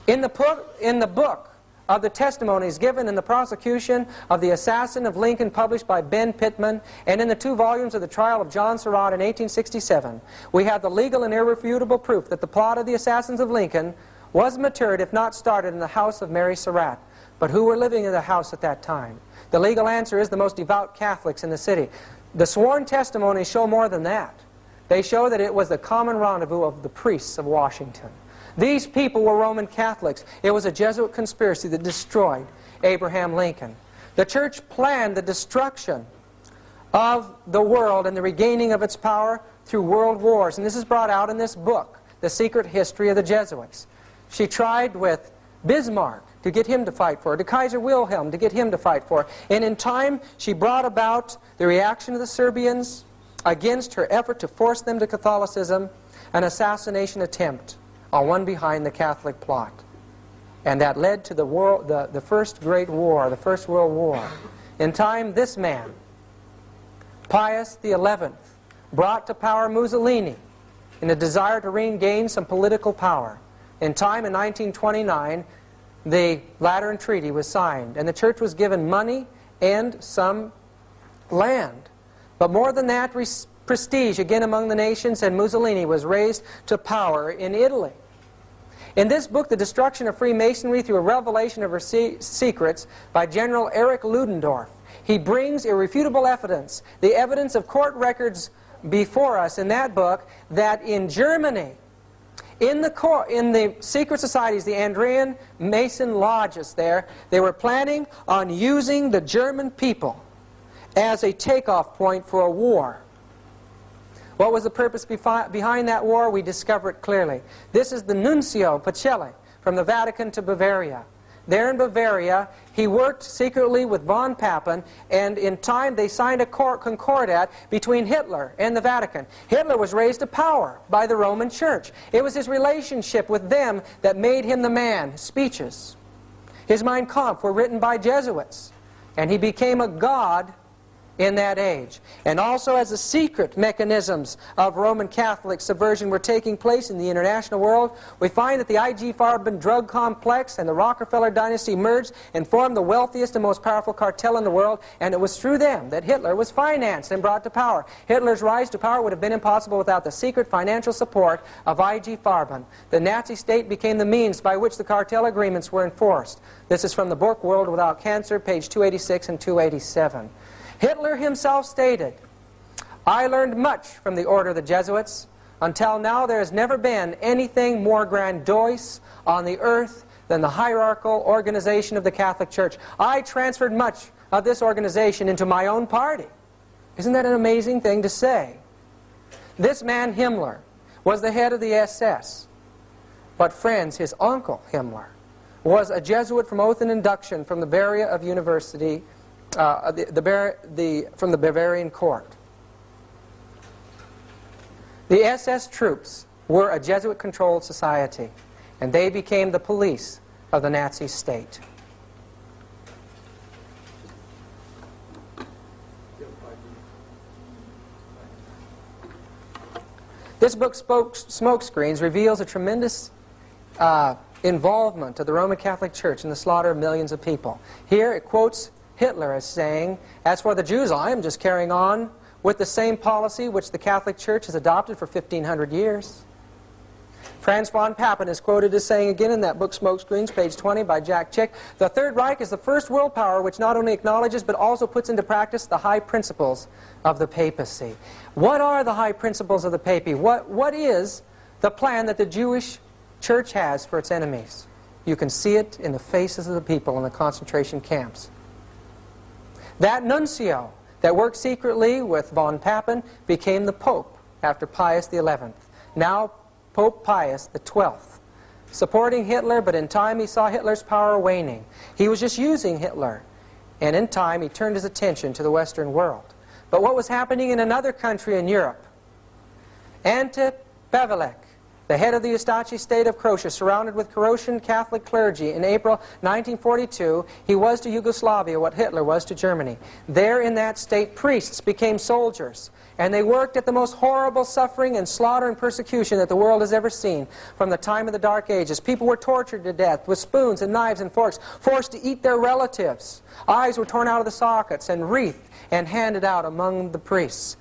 In the book of the testimonies given in the prosecution of the assassin of Lincoln, published by Ben Pittman, and in the 2 volumes of the trial of John Surratt in 1867, we have the legal and irrefutable proof that the plot of the assassins of Lincoln was matured, if not started, in the house of Mary Surratt. But who were living in the house at that time? The legal answer is the most devout Catholics in the city. The sworn testimonies show more than that. They show that it was the common rendezvous of the priests of Washington. These people were Roman Catholics. It was a Jesuit conspiracy that destroyed Abraham Lincoln. The church planned the destruction of the world and the regaining of its power through world wars. And this is brought out in this book, The Secret History of the Jesuits. She tried with Bismarck to get him to fight for her, to Kaiser Wilhelm to get him to fight for her. And in time, she brought about the reaction of the Serbians against her effort to force them to Catholicism, an assassination attempt on one behind the Catholic plot. And that led to the first great war, the First World War. In time, this man, Pius XI, brought to power Mussolini in a desire to regain some political power. in time, in 1929, the Lateran Treaty was signed, and the church was given money and some land. But more than that, prestige again among the nations, and Mussolini was raised to power in Italy. In this book, The Destruction of Freemasonry Through a Revelation of Her Secrets, by General Erich Ludendorff, he brings irrefutable evidence, the evidence of court records before us in that book, that in Germany, in the secret societies, the Andrean Mason lodges there, they were planning on using the German people as a takeoff point for a war. What was the purpose behind that war? We discover it clearly. This is the Nuncio Pacelli from the Vatican to Bavaria. There in Bavaria, he worked secretly with von Papen, and in time they signed a concordat between Hitler and the Vatican. Hitler was raised to power by the Roman Church. It was his relationship with them that made him the man. Speeches, his Mein Kampf, were written by Jesuits, and he became a god in that age. And also, as the secret mechanisms of Roman Catholic subversion were taking place in the international world, we find that the I.G. Farben drug complex and the Rockefeller dynasty merged and formed the wealthiest and most powerful cartel in the world, and it was through them that Hitler was financed and brought to power. Hitler's rise to power would have been impossible without the secret financial support of I.G. Farben. The Nazi state became the means by which the cartel agreements were enforced. This is from the book World Without Cancer, page 286 and 287. Hitler himself stated, "I learned much from the order of the Jesuits. Until now there has never been anything more grandiose on the earth than the hierarchical organization of the Catholic Church. I transferred much of this organization into my own party." Isn't that an amazing thing to say? This man Himmler was the head of the SS. But friends, his uncle Himmler was a Jesuit from oath and induction from the Bavaria of University, from the Bavarian court. The SS troops were a Jesuit-controlled society, and they became the police of the Nazi state. This book, Smokescreens, reveals a tremendous involvement of the Roman Catholic Church in the slaughter of millions of people. Here it quotes Hitler as saying, "As for the Jews, I am just carrying on with the same policy which the Catholic Church has adopted for 1,500 years. Franz von Papen is quoted as saying again in that book, Smokescreens, page 20, by Jack Chick, "The Third Reich is the first world power which not only acknowledges but also puts into practice the high principles of the papacy." What are the high principles of the papacy? What is the plan that the Jewish Church has for its enemies? You can see it in the faces of the people in the concentration camps. That nuncio that worked secretly with von Papen became the Pope after Pius XI. Now Pope Pius XII, supporting Hitler, but in time he saw Hitler's power waning. He was just using Hitler, and in time he turned his attention to the Western world. But what was happening in another country in Europe? Ante Pavelek, the head of the Ustachi state of Croatia, surrounded with Croatian Catholic clergy, in April 1942, he was to Yugoslavia what Hitler was to Germany. There in that state, priests became soldiers, and they worked at the most horrible suffering and slaughter and persecution that the world has ever seen from the time of the Dark Ages. People were tortured to death with spoons and knives and forks, forced to eat their relatives. Eyes were torn out of the sockets and wreathed and handed out among the priests.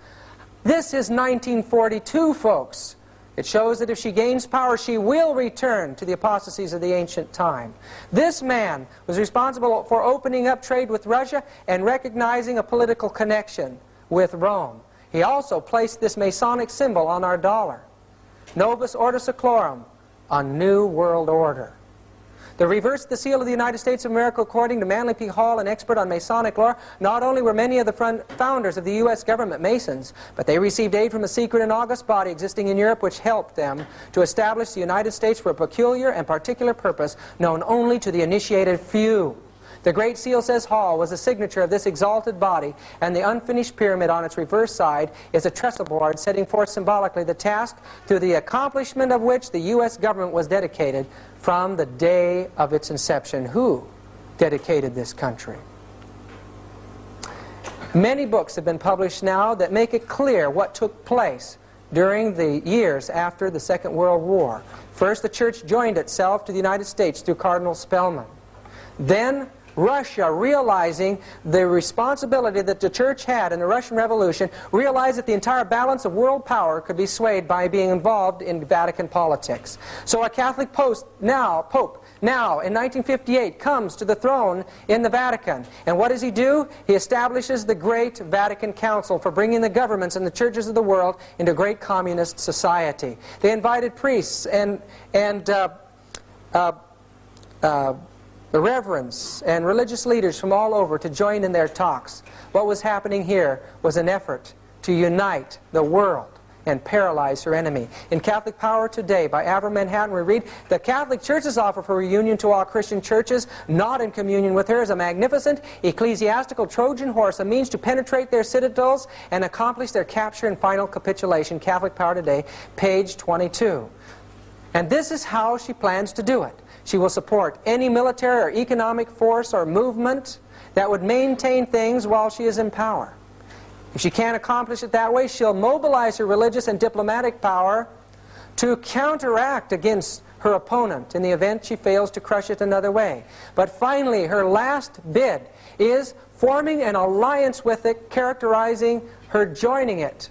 This is 1942, folks. It shows that if she gains power, she will return to the apostasies of the ancient time. This man was responsible for opening up trade with Russia and recognizing a political connection with Rome. He also placed this Masonic symbol on our dollar. Novus Ordo Seclorum, a new world order. The reverse of the seal of the United States of America, according to Manly P. Hall, an expert on Masonic lore, not only were many of the founders of the U.S. government Masons, but they received aid from a secret and august body existing in Europe which helped them to establish the United States for a peculiar and particular purpose known only to the initiated few. The Great Seal, says Hall, was the signature of this exalted body, and the unfinished pyramid on its reverse side is a trestle board setting forth symbolically the task to the accomplishment of which the U.S. government was dedicated from the day of its inception. Who dedicated this country? Many books have been published now that make it clear what took place during the years after the Second World War. First, the Church joined itself to the United States through Cardinal Spellman. Then, Russia, realizing the responsibility that the Church had in the Russian Revolution, realized that the entire balance of world power could be swayed by being involved in Vatican politics. So a Catholic Pope now, in 1958, comes to the throne in the Vatican. And what does he do? He establishes the Great Vatican Council for bringing the governments and the churches of the world into a great communist society. They invited priests and the reverends and religious leaders from all over to join in their talks. What was happening here was an effort to unite the world and paralyze her enemy. In Catholic Power Today by Avram Manhattan we read, "The Catholic Church's offer for reunion to all Christian churches not in communion with her is a magnificent ecclesiastical Trojan horse, a means to penetrate their citadels and accomplish their capture and final capitulation." Catholic Power Today, page 22. And this is how she plans to do it. She will support any military or economic force or movement that would maintain things while she is in power. If she can't accomplish it that way, she'll mobilize her religious and diplomatic power to counteract against her opponent in the event she fails to crush it another way. But finally, her last bid is forming an alliance with it, characterizing her joining it.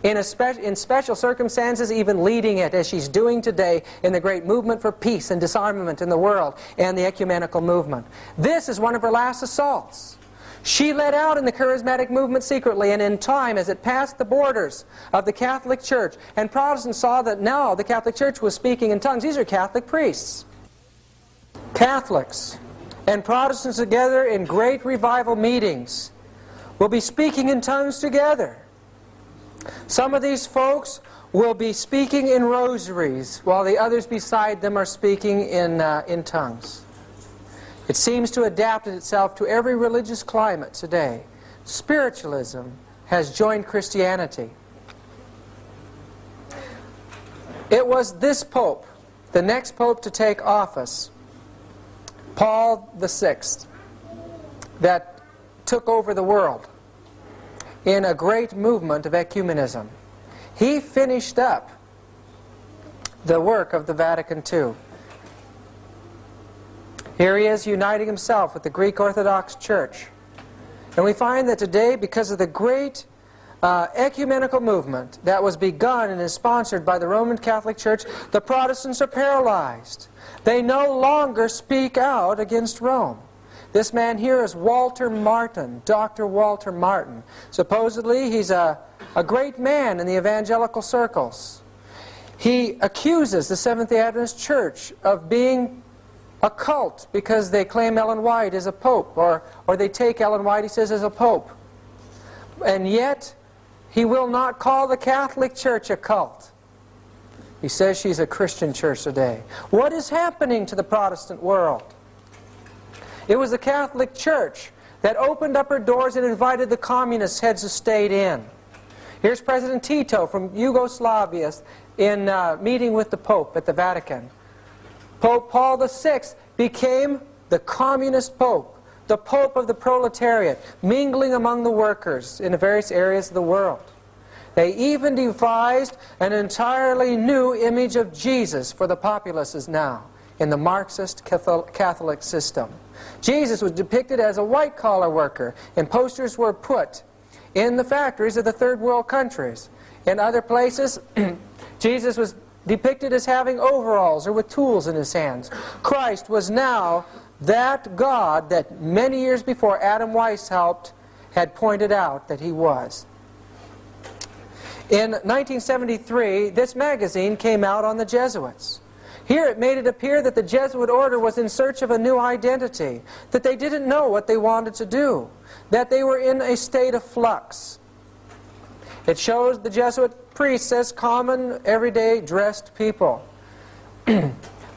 In special circumstances, even leading it, as she's doing today in the great movement for peace and disarmament in the world and the ecumenical movement. This is one of her last assaults. She led out in the charismatic movement secretly, and in time, as it passed the borders of the Catholic Church, and Protestants saw that now the Catholic Church was speaking in tongues. These are Catholic priests. Catholics and Protestants together in great revival meetings will be speaking in tongues together. Some of these folks will be speaking in rosaries, while the others beside them are speaking in tongues. It seems to adapt itself to every religious climate today. Spiritualism has joined Christianity. It was this Pope, the next Pope to take office, Paul VI, that took over the world in a great movement of ecumenism. He finished up the work of the Vatican II. Here he is uniting himself with the Greek Orthodox Church. And we find that today, because of the great ecumenical movement that was begun and is sponsored by the Roman Catholic Church, the Protestants are paralyzed. They no longer speak out against Rome. This man here is Walter Martin, Dr. Walter Martin. Supposedly he's a great man in the evangelical circles. He accuses the Seventh-day Adventist Church of being a cult because they claim Ellen White is a pope, or they take Ellen White, he says, as a pope. And yet he will not call the Catholic Church a cult. He says she's a Christian church today. What is happening to the Protestant world? It was the Catholic Church that opened up her doors and invited the communist heads of state in. Here's President Tito from Yugoslavia in meeting with the Pope at the Vatican. Pope Paul VI became the communist Pope, the Pope of the proletariat, mingling among the workers in the various areas of the world. They even devised an entirely new image of Jesus for the populaces now in the Marxist Catholic system. Jesus was depicted as a white-collar worker, and posters were put in the factories of the third world countries. In other places, Jesus was depicted as having overalls or with tools in his hands. Christ was now that God that many years before Adam Weishaupt had pointed out that he was. In 1973, this magazine came out on the Jesuits. Here it made it appear that the Jesuit order was in search of a new identity, that they didn't know what they wanted to do, that they were in a state of flux. It shows the Jesuit priests as common, everyday, dressed people.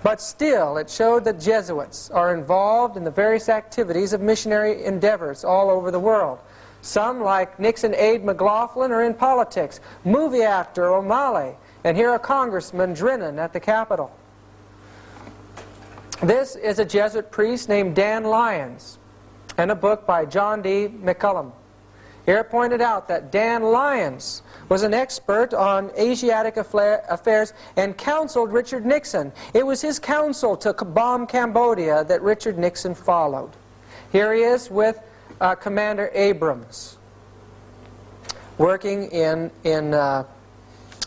But still, it showed that Jesuits are involved in the various activities of missionary endeavors all over the world. Some, like Nixon aide McLaughlin, are in politics. Movie actor O'Malley, and here a Congressman Drennan at the Capitol. This is a Jesuit priest named Dan Lyons, and a book by John D. McCullum. Here it pointed out that Dan Lyons was an expert on Asiatic affairs and counseled Richard Nixon. It was his counsel to bomb Cambodia that Richard Nixon followed. Here he is with Commander Abrams, working in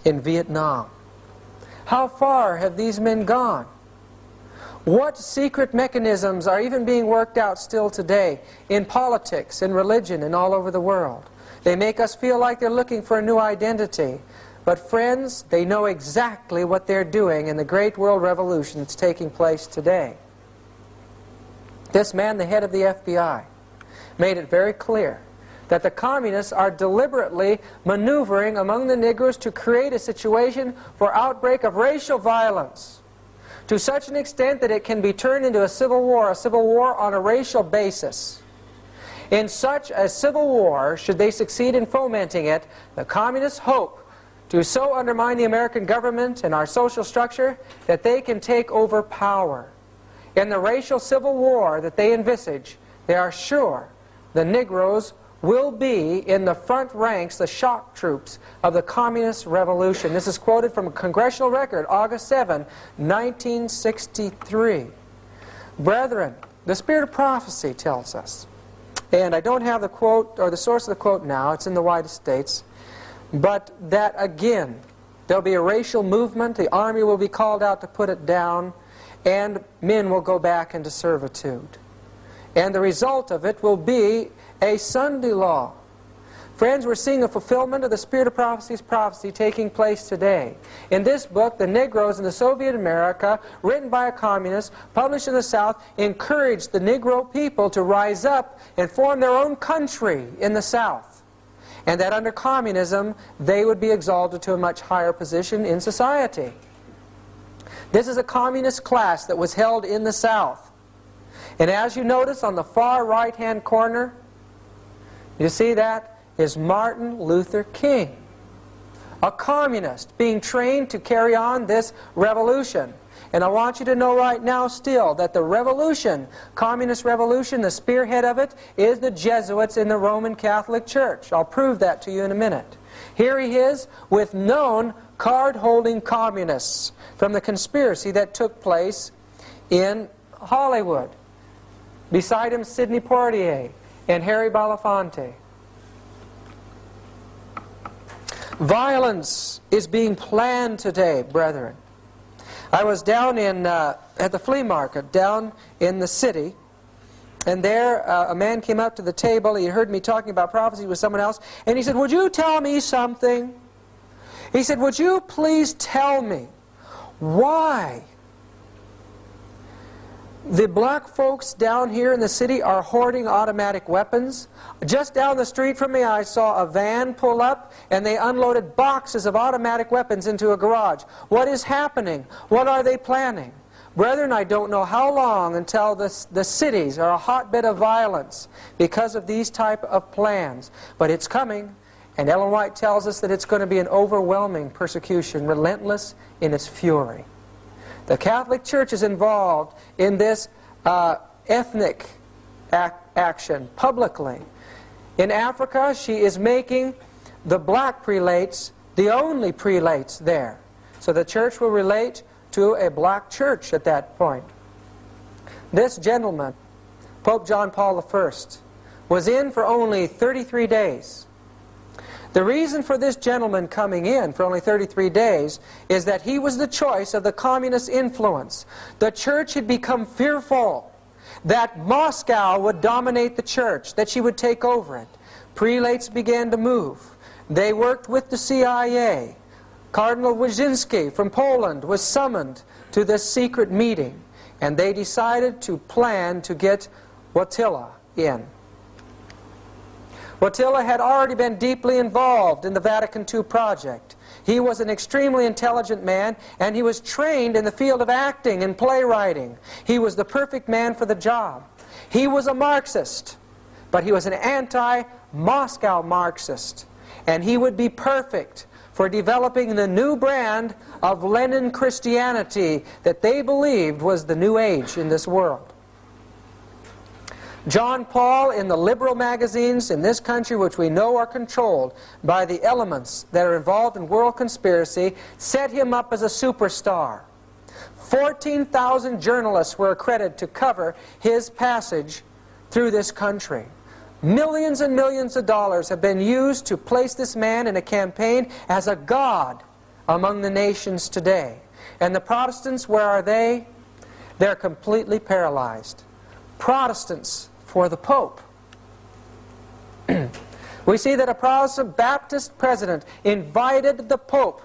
Vietnam. How far have these men gone? What secret mechanisms are even being worked out still today in politics, in religion, and all over the world? They make us feel like they're looking for a new identity. But friends, they know exactly what they're doing in the great world revolution that's taking place today. This man, the head of the FBI, made it very clear that the communists are deliberately maneuvering among the Negroes to create a situation for outbreak of racial violence, to such an extent that it can be turned into a civil war on a racial basis. In such a civil war, should they succeed in fomenting it, the communists hope to so undermine the American government and our social structure that they can take over power. In the racial civil war that they envisage, they are sure the Negroes will be in the front ranks, the shock troops of the communist revolution. This is quoted from a congressional record, August 7, 1963. Brethren, the spirit of prophecy tells us, and I don't have the quote or the source of the quote now, it's in the United States, but that again, there'll be a racial movement, the army will be called out to put it down, and men will go back into servitude. And the result of it will be a Sunday law. Friends, we're seeing a fulfillment of the spirit of prophecy taking place today. In this book, The Negroes in the Soviet America, written by a communist, published in the South, encouraged the Negro people to rise up and form their own country in the South. And that under communism, they would be exalted to a much higher position in society. This is a communist class that was held in the South. And as you notice on the far right-hand corner, you see that is Martin Luther King, a communist being trained to carry on this revolution. And I want you to know right now still that the revolution, communist revolution, the spearhead of it is the Jesuits in the Roman Catholic Church. I'll prove that to you in a minute. Here he is with known card-holding communists from the conspiracy that took place in Hollywood. Beside him, Sidney Poitier and Harry Belafonte. Violence is being planned today, brethren. I was down at the flea market down in the city, and there a man came up to the table. He heard me talking about prophecy with someone else, and he said, "Would you tell me something?" He said, "Would you please tell me why the black folks down here in the city are hoarding automatic weapons? Just down the street from me I saw a van pull up and they unloaded boxes of automatic weapons into a garage. What is happening? What are they planning?" Brethren, I don't know how long until the cities are a hotbed of violence because of these type of plans. But it's coming, and Ellen White tells us that it's going to be an overwhelming persecution, relentless in its fury. The Catholic Church is involved in this ethnic action publicly. In Africa, she is making the black prelates the only prelates there. So the church will relate to a black church at that point. This gentleman, Pope John Paul I, was in for only 33 days. The reason for this gentleman coming in for only 33 days is that he was the choice of the communist influence. The church had become fearful that Moscow would dominate the church, that she would take over it. Prelates began to move. They worked with the CIA. Cardinal Wyszynski from Poland was summoned to this secret meeting, and they decided to plan to get Wojtyla in. Wojtyla had already been deeply involved in the Vatican II project. He was an extremely intelligent man, and he was trained in the field of acting and playwriting. He was the perfect man for the job. He was a Marxist, but he was an anti-Moscow Marxist, and he would be perfect for developing the new brand of Lenin Christianity that they believed was the new age in this world. John Paul, in the liberal magazines in this country, which we know are controlled by the elements that are involved in world conspiracy, set him up as a superstar. 14,000 journalists were accredited to cover his passage through this country. Millions and millions of dollars have been used to place this man in a campaign as a god among the nations today. And the Protestants, where are they? They're completely paralyzed. Protestants for the Pope. We see that a Protestant Baptist president invited the Pope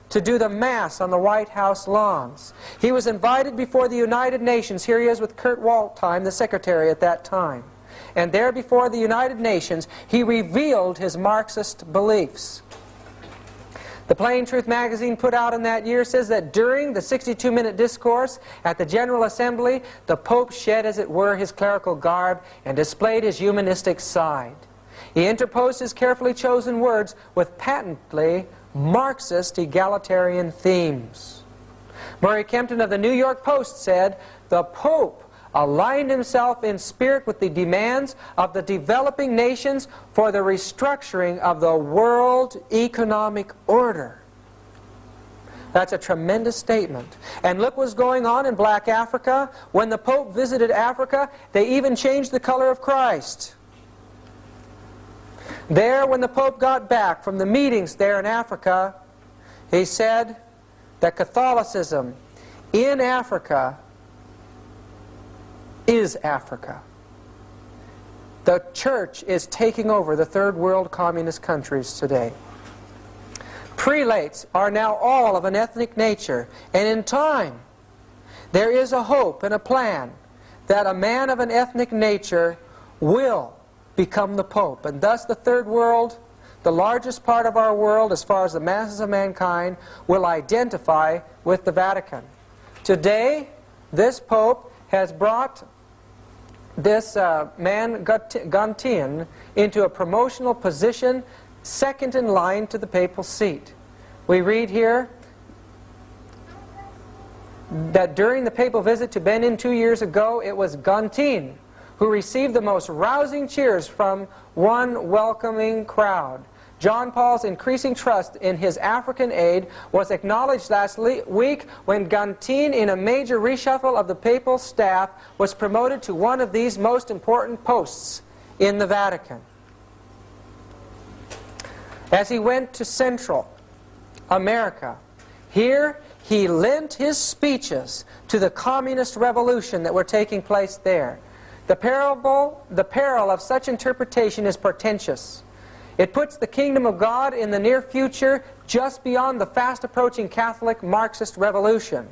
to do the Mass on the White House lawns. He was invited before the United Nations. Here he is with Kurt Waldheim, the secretary at that time. And there before the United Nations, he revealed his Marxist beliefs. The Plain Truth magazine put out in that year says that during the 62-minute discourse at the General Assembly, the Pope shed, as it were, his clerical garb and displayed his humanistic side. He interposed his carefully chosen words with patently Marxist egalitarian themes. Murray Kempton of the New York Post said, "The Pope aligned himself in spirit with the demands of the developing nations for the restructuring of the world economic order." That's a tremendous statement. And look what's going on in black Africa. When the Pope visited Africa, they even changed the color of Christ. There, when the Pope got back from the meetings there in Africa, he said that Catholicism in Africa is Africa. The church is taking over the third world communist countries today. Prelates are now all of an ethnic nature, and in time there is a hope and a plan that a man of an ethnic nature will become the Pope, and thus the third world, the largest part of our world as far as the masses of mankind, will identify with the Vatican. Today, this Pope has brought this man Guntian into a promotional position second in line to the papal seat. We read here that during the papal visit to Benin 2 years ago, it was Guntian who received the most rousing cheers from one welcoming crowd. John Paul's increasing trust in his African aid was acknowledged last week when Guntian, in a major reshuffle of the papal staff, was promoted to one of these most important posts in the Vatican. As he went to Central America, here he lent his speeches to the communist revolution that were taking place there. The peril of such interpretation is portentous. It puts the kingdom of God in the near future just beyond the fast-approaching Catholic Marxist revolution.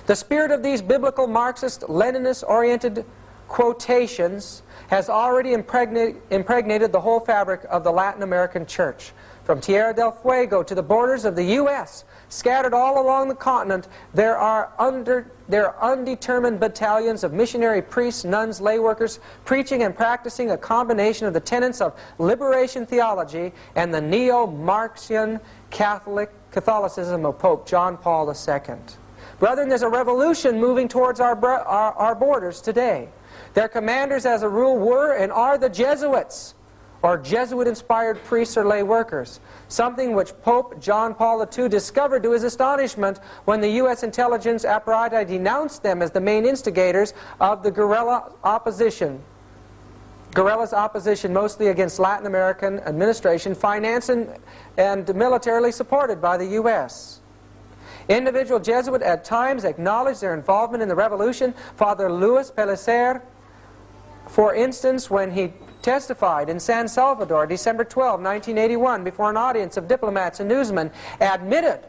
The spirit of these biblical Marxist, Leninist-oriented quotations has already impregnated the whole fabric of the Latin American church. From Tierra del Fuego to the borders of the U.S., scattered all along the continent, there are undetermined battalions of missionary priests, nuns, lay workers, preaching and practicing a combination of the tenets of liberation theology and the neo-Marxian Catholicism of Pope John Paul II. Brethren, there's a revolution moving towards our borders today. Their commanders, as a rule, were and are the Jesuits, or Jesuit-inspired priests or lay workers, something which Pope John Paul II discovered to his astonishment when the U.S. intelligence apparatus denounced them as the main instigators of the guerrilla opposition. Guerrillas opposition mostly against Latin American administration, financed and militarily supported by the U.S. Individual Jesuits at times acknowledged their involvement in the revolution. Father Luis Pellicer, for instance, when he testified in San Salvador, December 12, 1981, before an audience of diplomats and newsmen, admitted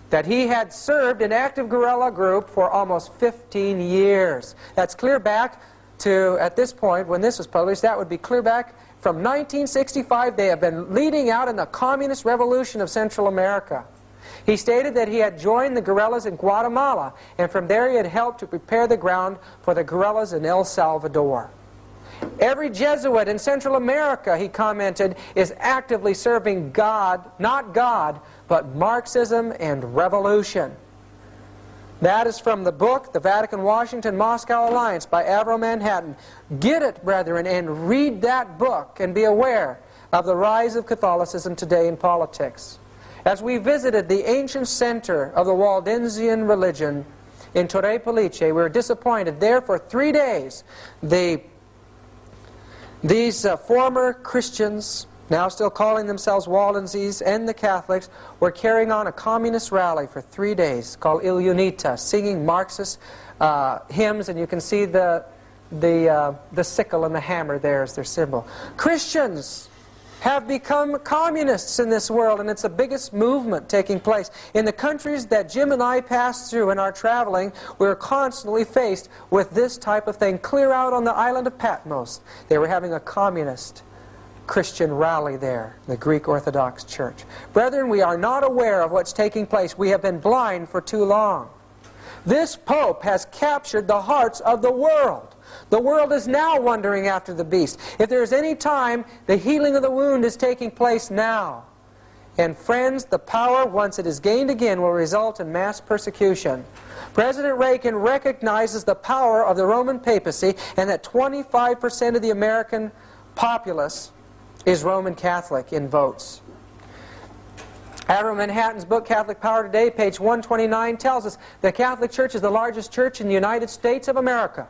that he had served an active guerrilla group for almost 15 years. That's clear back to, at this point, when this was published, that would be clear back from 1965. They have been leading out in the communist revolution of Central America. He stated that he had joined the guerrillas in Guatemala, and from there he had helped to prepare the ground for the guerrillas in El Salvador. Every Jesuit in Central America, he commented, is actively serving God, not God, but Marxism and revolution. That is from the book, The Vatican-Washington-Moscow Alliance by Avro Manhattan. Get it, brethren, and read that book and be aware of the rise of Catholicism today in politics. As we visited the ancient center of the Waldensian religion in Torre Pellice, we were disappointed. There for 3 days, these former Christians, now still calling themselves Waldenses, and the Catholics, were carrying on a communist rally for 3 days called Il Unita, singing Marxist hymns, and you can see the sickle and the hammer there as their symbol. Christians have become communists in this world, and it's the biggest movement taking place. In the countries that Jim and I pass through in our traveling, we're constantly faced with this type of thing. Clear out on the island of Patmos, they were having a communist Christian rally there, the Greek Orthodox Church. Brethren, we are not aware of what's taking place. We have been blind for too long. This Pope has captured the hearts of the world. The world is now wandering after the beast. If there is any time, the healing of the wound is taking place now. And friends, the power, once it is gained again, will result in mass persecution. President Reagan recognizes the power of the Roman papacy and that 25% of the American populace is Roman Catholic in votes. Avro Manhattan's book, Catholic Power Today, page 129, tells us the Catholic Church is the largest church in the United States of America.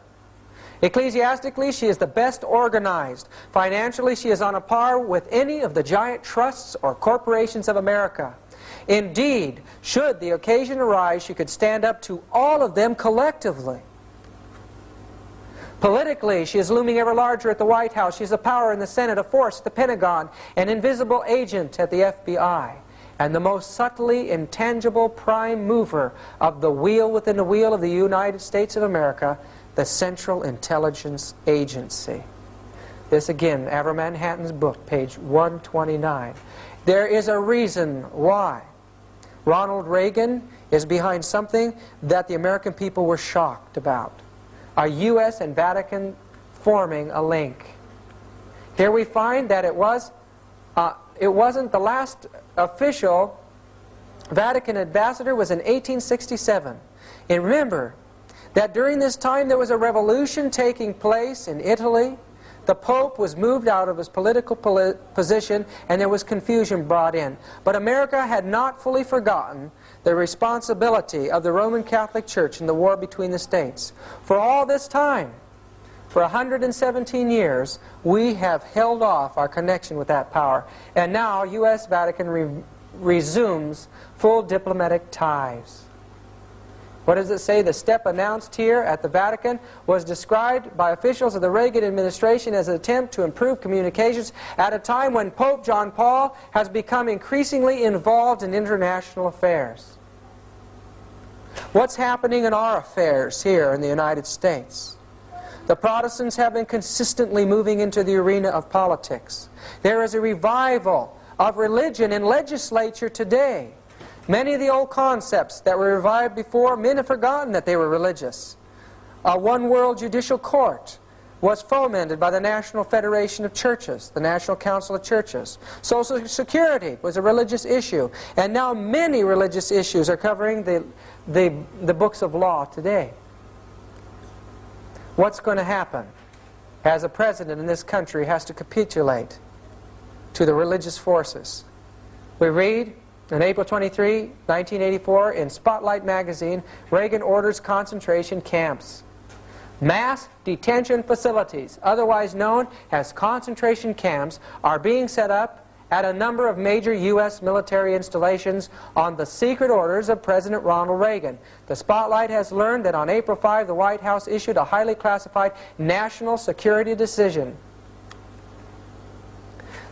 Ecclesiastically, she is the best organized. Financially, she is on a par with any of the giant trusts or corporations of America. Indeed, should the occasion arise, she could stand up to all of them collectively. Politically, she is looming ever larger at the White House. She is a power in the Senate, a force at the Pentagon, an invisible agent at the FBI, and the most subtly intangible prime mover of the wheel within the wheel of the United States of America, the Central Intelligence Agency. This again, Avro Manhattan's book, page 129. There is a reason why Ronald Reagan is behind something that the American people were shocked about. A U.S. and Vatican forming a link. Here we find that it wasn't the last official Vatican ambassador was in 1867. And remember that during this time there was a revolution taking place in Italy. The Pope was moved out of his political position and there was confusion brought in. But America had not fully forgotten the responsibility of the Roman Catholic Church in the war between the states. For all this time, for 117 years, we have held off our connection with that power. And now U.S. Vatican resumes full diplomatic ties. What does it say? The step announced here at the Vatican was described by officials of the Reagan administration as an attempt to improve communications at a time when Pope John Paul has become increasingly involved in international affairs. What's happening in our affairs here in the United States? The Protestants have been consistently moving into the arena of politics. There is a revival of religion in legislature today. Many of the old concepts that were revived before, men have forgotten that they were religious. A one-world judicial court was fomented by the National Federation of Churches, the National Council of Churches. Social Security was a religious issue. And now many religious issues are covering the books of law today. What's going to happen as a president in this country has to capitulate to the religious forces? We read on April 23, 1984, in Spotlight magazine, Reagan orders concentration camps. Mass detention facilities, otherwise known as concentration camps, are being set up at a number of major U.S. military installations on the secret orders of President Ronald Reagan. The Spotlight has learned that on April 5, the White House issued a highly classified national security decision.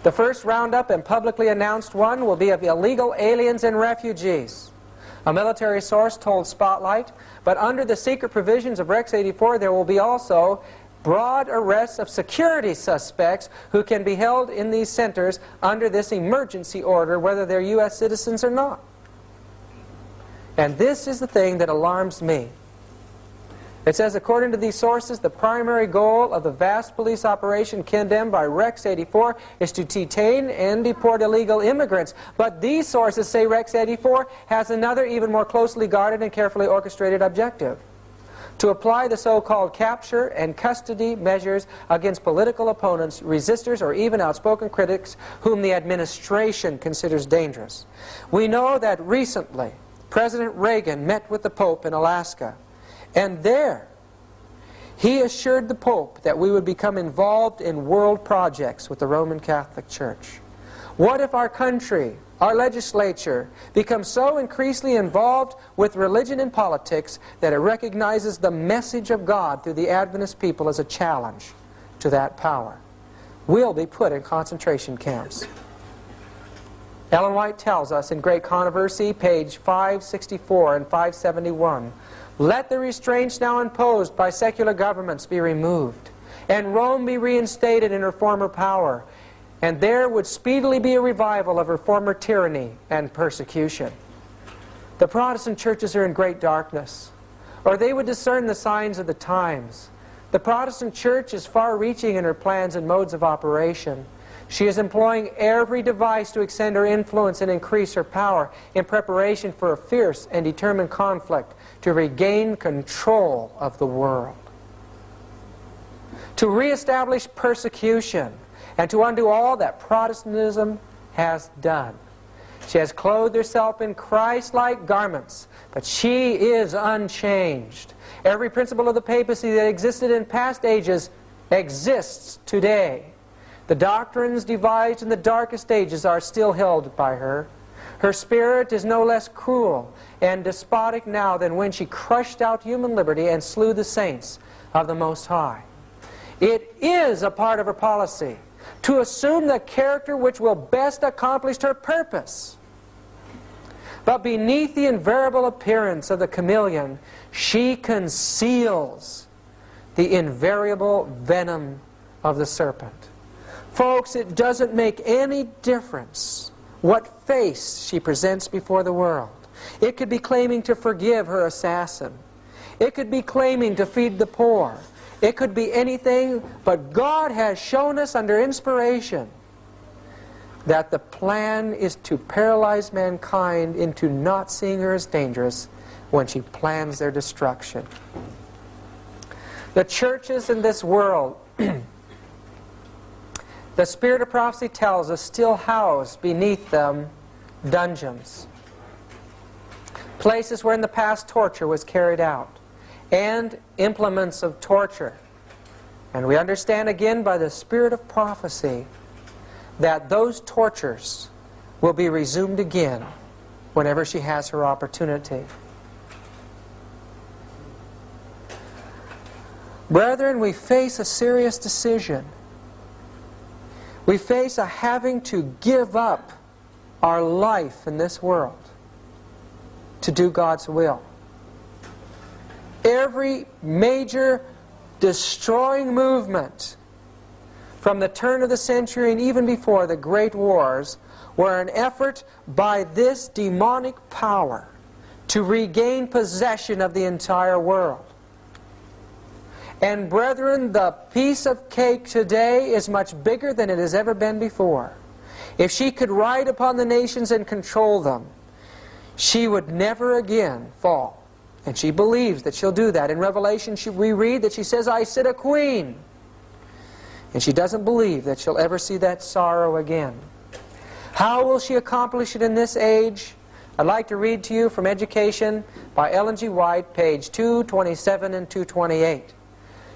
The first roundup and publicly announced one will be of illegal aliens and refugees. A military source told Spotlight, but under the secret provisions of Rex 84 there will be also broad arrests of security suspects who can be held in these centers under this emergency order whether they're U.S. citizens or not. And this is the thing that alarms me. It says, according to these sources, the primary goal of the vast police operation condemned by Rex 84 is to detain and deport illegal immigrants. But these sources say Rex 84 has another, even more closely guarded and carefully orchestrated objective: to apply the so-called capture and custody measures against political opponents, resistors, or even outspoken critics whom the administration considers dangerous. We know that recently President Reagan met with the Pope in Alaska, and there he assured the Pope that we would become involved in world projects with the Roman Catholic Church. What if our country, our legislature, becomes so increasingly involved with religion and politics that it recognizes the message of God through the Adventist people as a challenge to that power? We'll be put in concentration camps. Ellen White tells us in Great Controversy, page 564 and 571, let the restraints now imposed by secular governments be removed, and Rome be reinstated in her former power, and there would speedily be a revival of her former tyranny and persecution. The Protestant churches are in great darkness, or they would discern the signs of the times. The Protestant church is far-reaching in her plans and modes of operation. She is employing every device to extend her influence and increase her power in preparation for a fierce and determined conflict to regain control of the world, to reestablish persecution, and to undo all that Protestantism has done. She has clothed herself in Christ-like garments, but she is unchanged. Every principle of the papacy that existed in past ages exists today. The doctrines devised in the darkest ages are still held by her. Her spirit is no less cruel and despotic now than when she crushed out human liberty and slew the saints of the Most High. It is a part of her policy to assume the character which will best accomplish her purpose. But beneath the invariable appearance of the chameleon, she conceals the invariable venom of the serpent. Folks, it doesn't make any difference what face she presents before the world. It could be claiming to forgive her assassin. It could be claiming to feed the poor. It could be anything, but God has shown us under inspiration that the plan is to paralyze mankind into not seeing her as dangerous when she plans their destruction. The churches in this world, the Spirit of Prophecy tells us, still house beneath them dungeons, places where in the past torture was carried out, and implements of torture. And we understand again by the Spirit of Prophecy that those tortures will be resumed again whenever she has her opportunity. Brethren, we face a serious decision. We face a having to give up our life in this world to do God's will. Every major destroying movement from the turn of the century and even before the great wars were an effort by this demonic power to regain possession of the entire world. And brethren, the piece of cake today is much bigger than it has ever been before. If she could ride upon the nations and control them, she would never again fall. And she believes that she'll do that. In Revelation we read that she says, I sit a queen. And she doesn't believe that she'll ever see that sorrow again. How will she accomplish it in this age? I'd like to read to you from Education by Ellen G. White, page 227 and 228.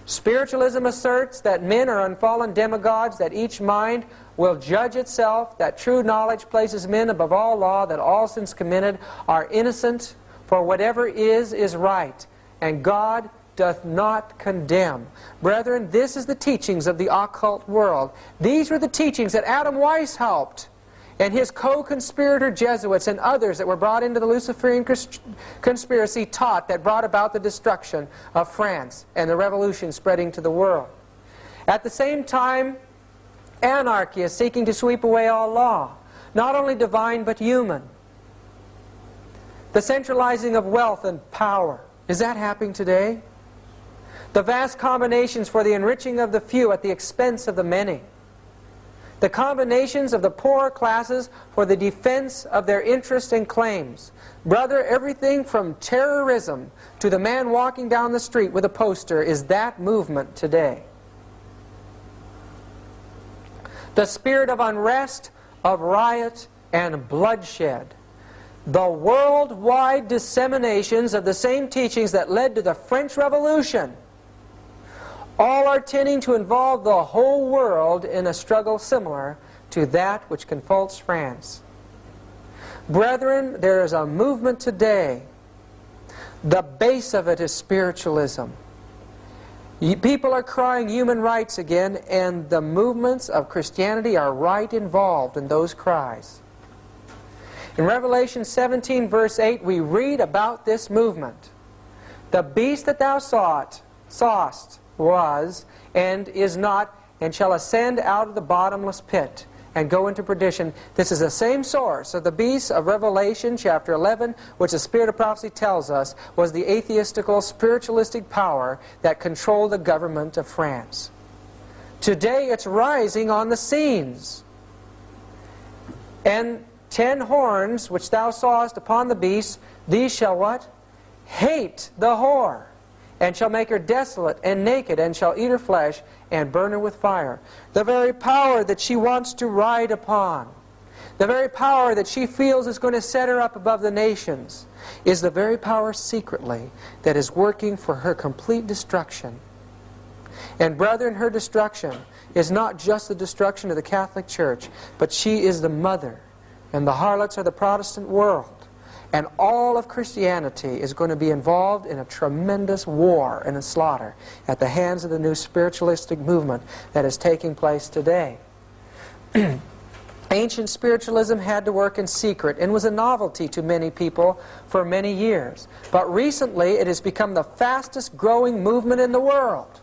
Spiritualism asserts that men are unfallen demigods, that each mind will judge itself, that true knowledge places men above all law, that all sins committed are innocent, for whatever is right, and God doth not condemn. Brethren, this is the teachings of the occult world. These were the teachings that Adam Weiss helped, and his co-conspirator Jesuits and others that were brought into the Luciferian conspiracy taught, that brought about the destruction of France and the revolution spreading to the world. At the same time, anarchy is seeking to sweep away all law, not only divine but human. The centralizing of wealth and power. Is that happening today? The vast combinations for the enriching of the few at the expense of the many. The combinations of the poorer classes for the defense of their interests and claims. Brother, everything from terrorism to the man walking down the street with a poster is that movement today. The spirit of unrest, of riot, and bloodshed. The worldwide disseminations of the same teachings that led to the French Revolution. All are tending to involve the whole world in a struggle similar to that which confronts France. Brethren, there is a movement today. The base of it is spiritualism. People are crying human rights again, and the movements of Christianity are right involved in those cries. In Revelation 17, verse 8, we read about this movement. The beast that thou sawest was, and is not, and shall ascend out of the bottomless pit, and go into perdition. This is the same source of the beast of Revelation chapter 11, which the Spirit of Prophecy tells us was the atheistical, spiritualistic power that controlled the government of France. Today it's rising on the scenes. And 10 horns which thou sawest upon the beast, these shall what? Hate the whore, and shall make her desolate and naked, and shall eat her flesh, and burn her with fire. The very power that she wants to ride upon, the very power that she feels is going to set her up above the nations, is the very power secretly that is working for her complete destruction. And brethren, her destruction is not just the destruction of the Catholic Church, but she is the mother, and the harlots are the Protestant world. And all of Christianity is going to be involved in a tremendous war and a slaughter at the hands of the new spiritualistic movement that is taking place today. Ancient spiritualism had to work in secret and was a novelty to many people for many years. But recently it has become the fastest growing movement in the world.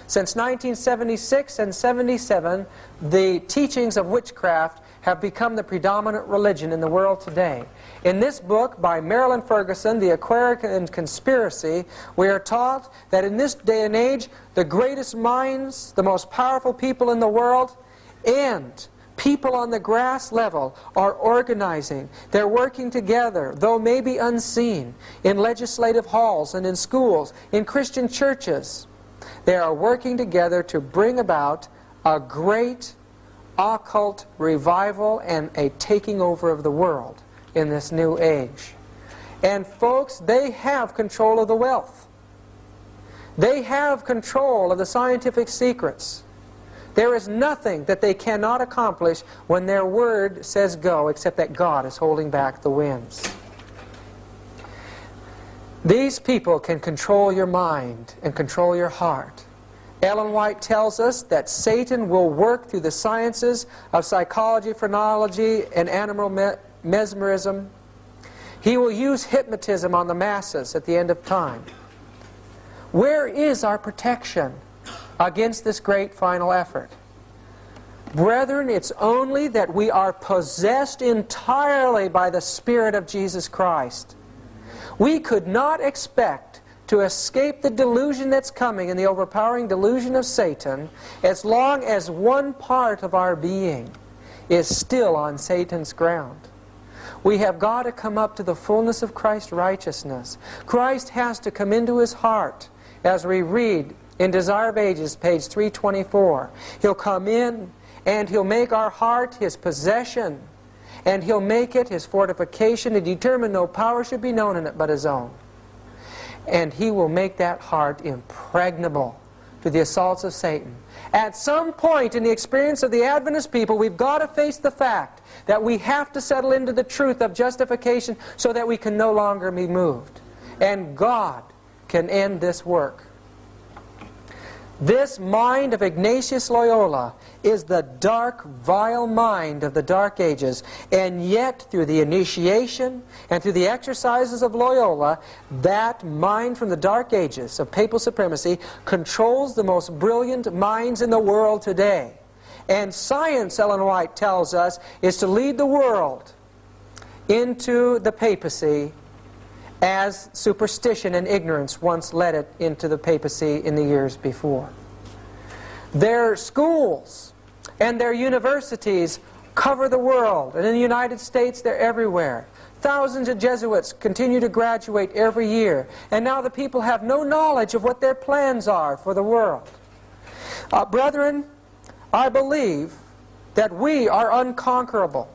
Since 1976 and 77, the teachings of witchcraft have become the predominant religion in the world today. In this book by Marilyn Ferguson, The Aquarian Conspiracy, we are taught that in this day and age, the greatest minds, the most powerful people in the world, and people on the grass level are organizing. They're working together, though maybe unseen, in legislative halls and in schools, in Christian churches. They are working together to bring about a great occult revival and a taking over of the world in this new age. And folks, they have control of the wealth. They have control of the scientific secrets. There is nothing that they cannot accomplish when their word says go, except that God is holding back the winds. These people can control your mind and control your heart. Ellen White tells us that Satan will work through the sciences of psychology, phrenology, and animal mesmerism. He will use hypnotism on the masses at the end of time. Where is our protection against this great final effort? Brethren, it's only that we are possessed entirely by the Spirit of Jesus Christ. We could not expect to escape the delusion that's coming and the overpowering delusion of Satan as long as one part of our being is still on Satan's ground. We have got to come up to the fullness of Christ's righteousness. Christ has to come into his heart, as we read in Desire of Ages, page 324. He'll come in and he'll make our heart his possession, and he'll make it his fortification and determine no power should be known in it but his own. And he will make that heart impregnable to the assaults of Satan. At some point in the experience of the Adventist people, we've got to face the fact that we have to settle into the truth of justification so that we can no longer be moved. And God can end this work. This mind of Ignatius Loyola is the dark, vile mind of the Dark Ages, and yet through the initiation and through the exercises of Loyola, that mind from the Dark Ages of papal supremacy controls the most brilliant minds in the world today. And science, Ellen White tells us, is to lead the world into the papacy as superstition and ignorance once led it into the papacy in the years before. Their schools and their universities cover the world, and in the United States they're everywhere. Thousands of Jesuits continue to graduate every year, and now the people have no knowledge of what their plans are for the world. Brethren, I believe that we are unconquerable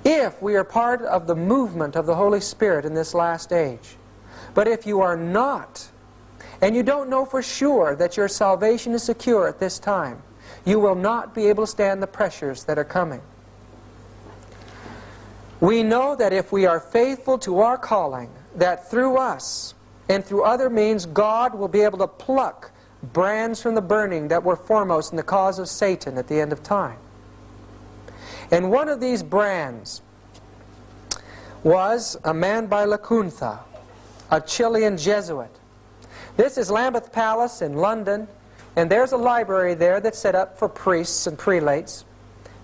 if we are part of the movement of the Holy Spirit in this last age. But if you are not, and you don't know for sure that your salvation is secure at this time, you will not be able to stand the pressures that are coming. We know that if we are faithful to our calling, that through us and through other means, God will be able to pluck brands from the burning that were foremost in the cause of Satan at the end of time. And one of these brands was a man by Lacunza, a Chilean Jesuit. This is Lambeth Palace in London, and there's a library there that's set up for priests and prelates.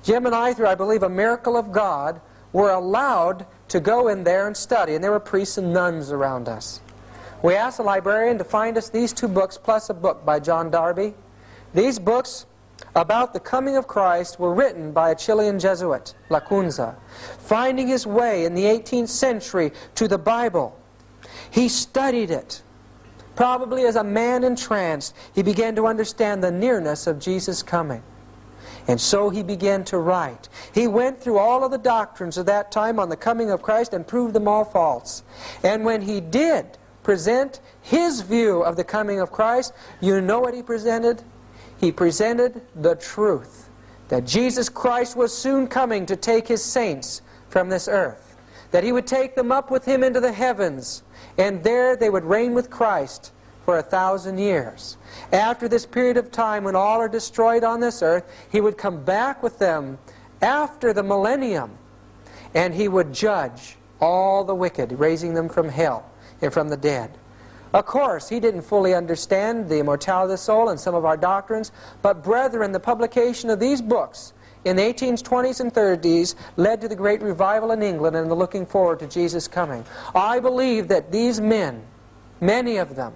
Jim and I, through I believe a miracle of God, were allowed to go in there and study, and there were priests and nuns around us. We asked the librarian to find us these two books plus a book by John Darby. These books about the coming of Christ were written by a Chilean Jesuit, Lacunza, finding his way in the 18th century to the Bible. He studied it. Probably as a man entranced, he began to understand the nearness of Jesus' coming. And so he began to write. He went through all of the doctrines of that time on the coming of Christ and proved them all false. And when he did present his view of the coming of Christ, you know what he presented? He presented the truth, that Jesus Christ was soon coming to take his saints from this earth, that he would take them up with him into the heavens, and there they would reign with Christ for 1,000 years. After this period of time when all are destroyed on this earth, he would come back with them after the millennium, and he would judge all the wicked, raising them from hell and from the dead. Of course, he didn't fully understand the immortality of the soul and some of our doctrines, but brethren, the publication of these books in the 1820s and 30s led to the great revival in England and the looking forward to Jesus' coming. I believe that these men, many of them,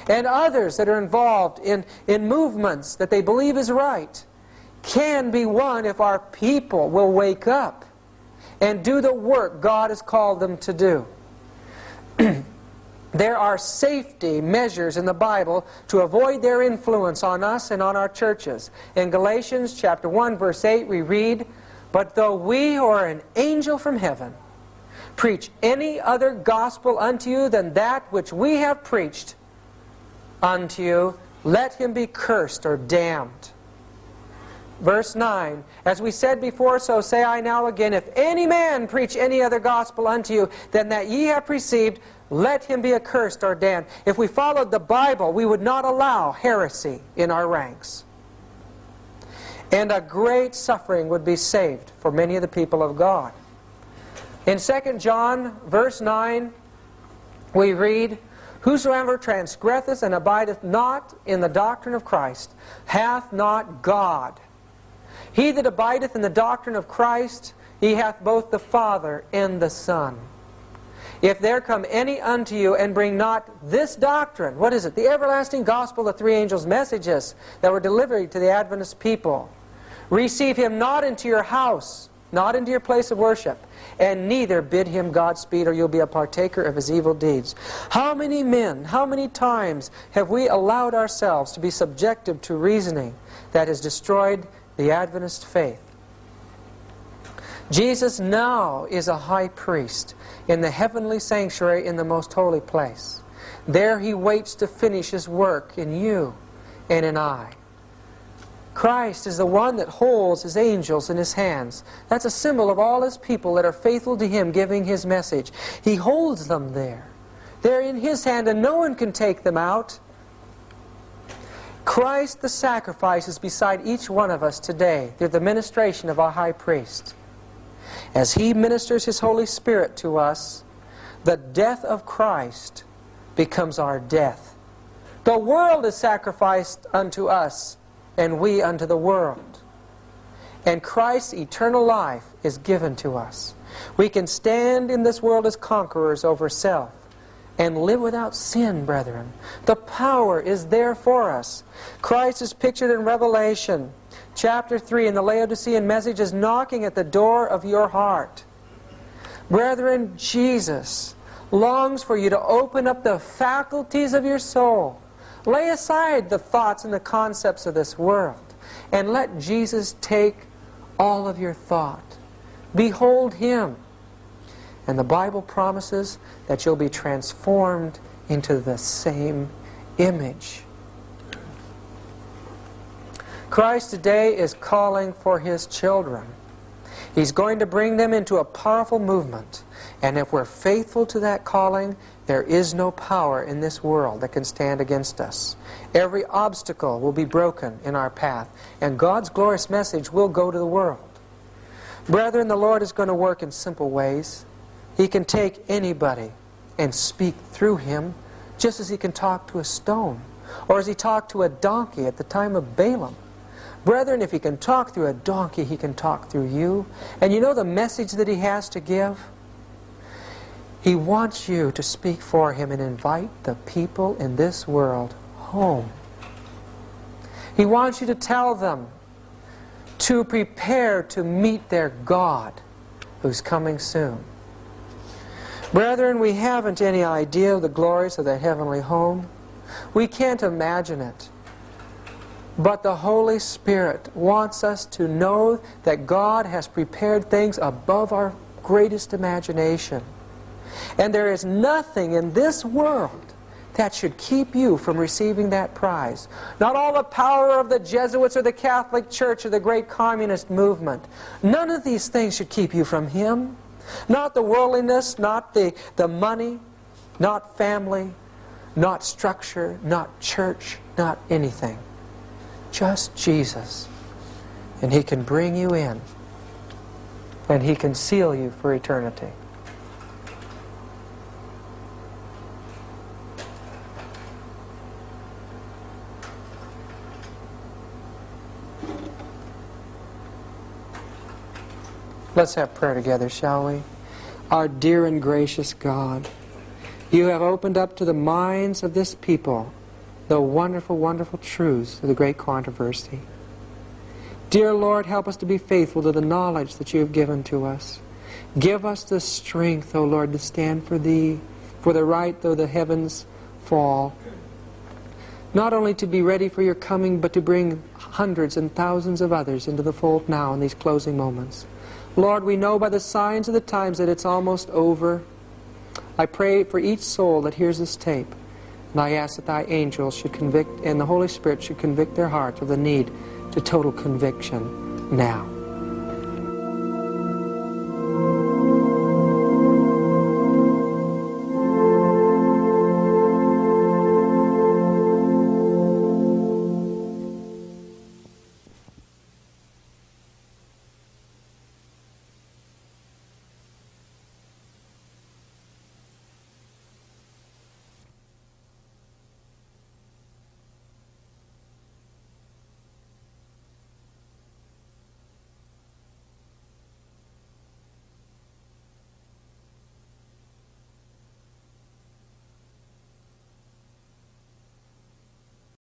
and others that are involved in movements that they believe is right, can be won if our people will wake up and do the work God has called them to do. There are safety measures in the Bible to avoid their influence on us and on our churches. In Galatians chapter 1, verse 8, we read, "But though we or an angel from heaven preach any other gospel unto you than that which we have preached unto you, let him be cursed or damned." Verse 9, "As we said before, so say I now again, if any man preach any other gospel unto you than that ye have received, let him be accursed or damned." If we followed the Bible, we would not allow heresy in our ranks. And a great suffering would be saved for many of the people of God. In 2 John, verse 9, we read, "Whosoever transgresseth and abideth not in the doctrine of Christ hath not God. He that abideth in the doctrine of Christ, he hath both the Father and the Son. If there come any unto you and bring not this doctrine," what is it? The everlasting gospel, the three angels' messages that were delivered to the Adventist people, "receive him not into your house, not into your place of worship, and neither bid him Godspeed, or you'll be a partaker of his evil deeds." How many men, how many times have we allowed ourselves to be subjected to reasoning that has destroyed the Adventist faith? Jesus now is a high priest in the heavenly sanctuary in the most holy place. There he waits to finish his work in you and in I. Christ is the one that holds his angels in his hands. That's a symbol of all his people that are faithful to him, giving his message. He holds them there. They're in his hand and no one can take them out. Christ the sacrifice is beside each one of us today through the ministration of our high priest. As he ministers his Holy Spirit to us, the death of Christ becomes our death. The world is sacrificed unto us, and we unto the world. And Christ's eternal life is given to us. We can stand in this world as conquerors over self and live without sin, brethren. The power is there for us. Christ is pictured in Revelation chapter 3 in the Laodicean message is knocking at the door of your heart. Brethren, Jesus longs for you to open up the faculties of your soul. Lay aside the thoughts and the concepts of this world and let Jesus take all of your thought. Behold Him. And the Bible promises that you'll be transformed into the same image. Christ today is calling for His children. He's going to bring them into a powerful movement. And if we're faithful to that calling, there is no power in this world that can stand against us. Every obstacle will be broken in our path, and God's glorious message will go to the world. Brethren, the Lord is going to work in simple ways. He can take anybody and speak through him, just as He can talk to a stone, or as He talked to a donkey at the time of Balaam. Brethren, if He can talk through a donkey, He can talk through you. And you know the message that He has to give? He wants you to speak for Him and invite the people in this world home. He wants you to tell them to prepare to meet their God who's coming soon. Brethren, we haven't any idea of the glories of that heavenly home. We can't imagine it. But the Holy Spirit wants us to know that God has prepared things above our greatest imagination. And there is nothing in this world that should keep you from receiving that prize. Not all the power of the Jesuits or the Catholic Church or the great communist movement. None of these things should keep you from Him. Not the worldliness, not the money, not family, not structure, not church, not anything. Just Jesus. And He can bring you in. And He can seal you for eternity. Let's have prayer together, shall we? Our dear and gracious God, You have opened up to the minds of this people the wonderful, wonderful truths of the great controversy. Dear Lord, help us to be faithful to the knowledge that You have given to us. Give us the strength, O Lord, to stand for Thee, for the right though the heavens fall. Not only to be ready for Your coming, but to bring hundreds and thousands of others into the fold now in these closing moments. Lord, we know by the signs of the times that it's almost over. I pray for each soul that hears this tape, and I ask that Thy angels should convict, and the Holy Spirit should convict their hearts of the need to total conviction now.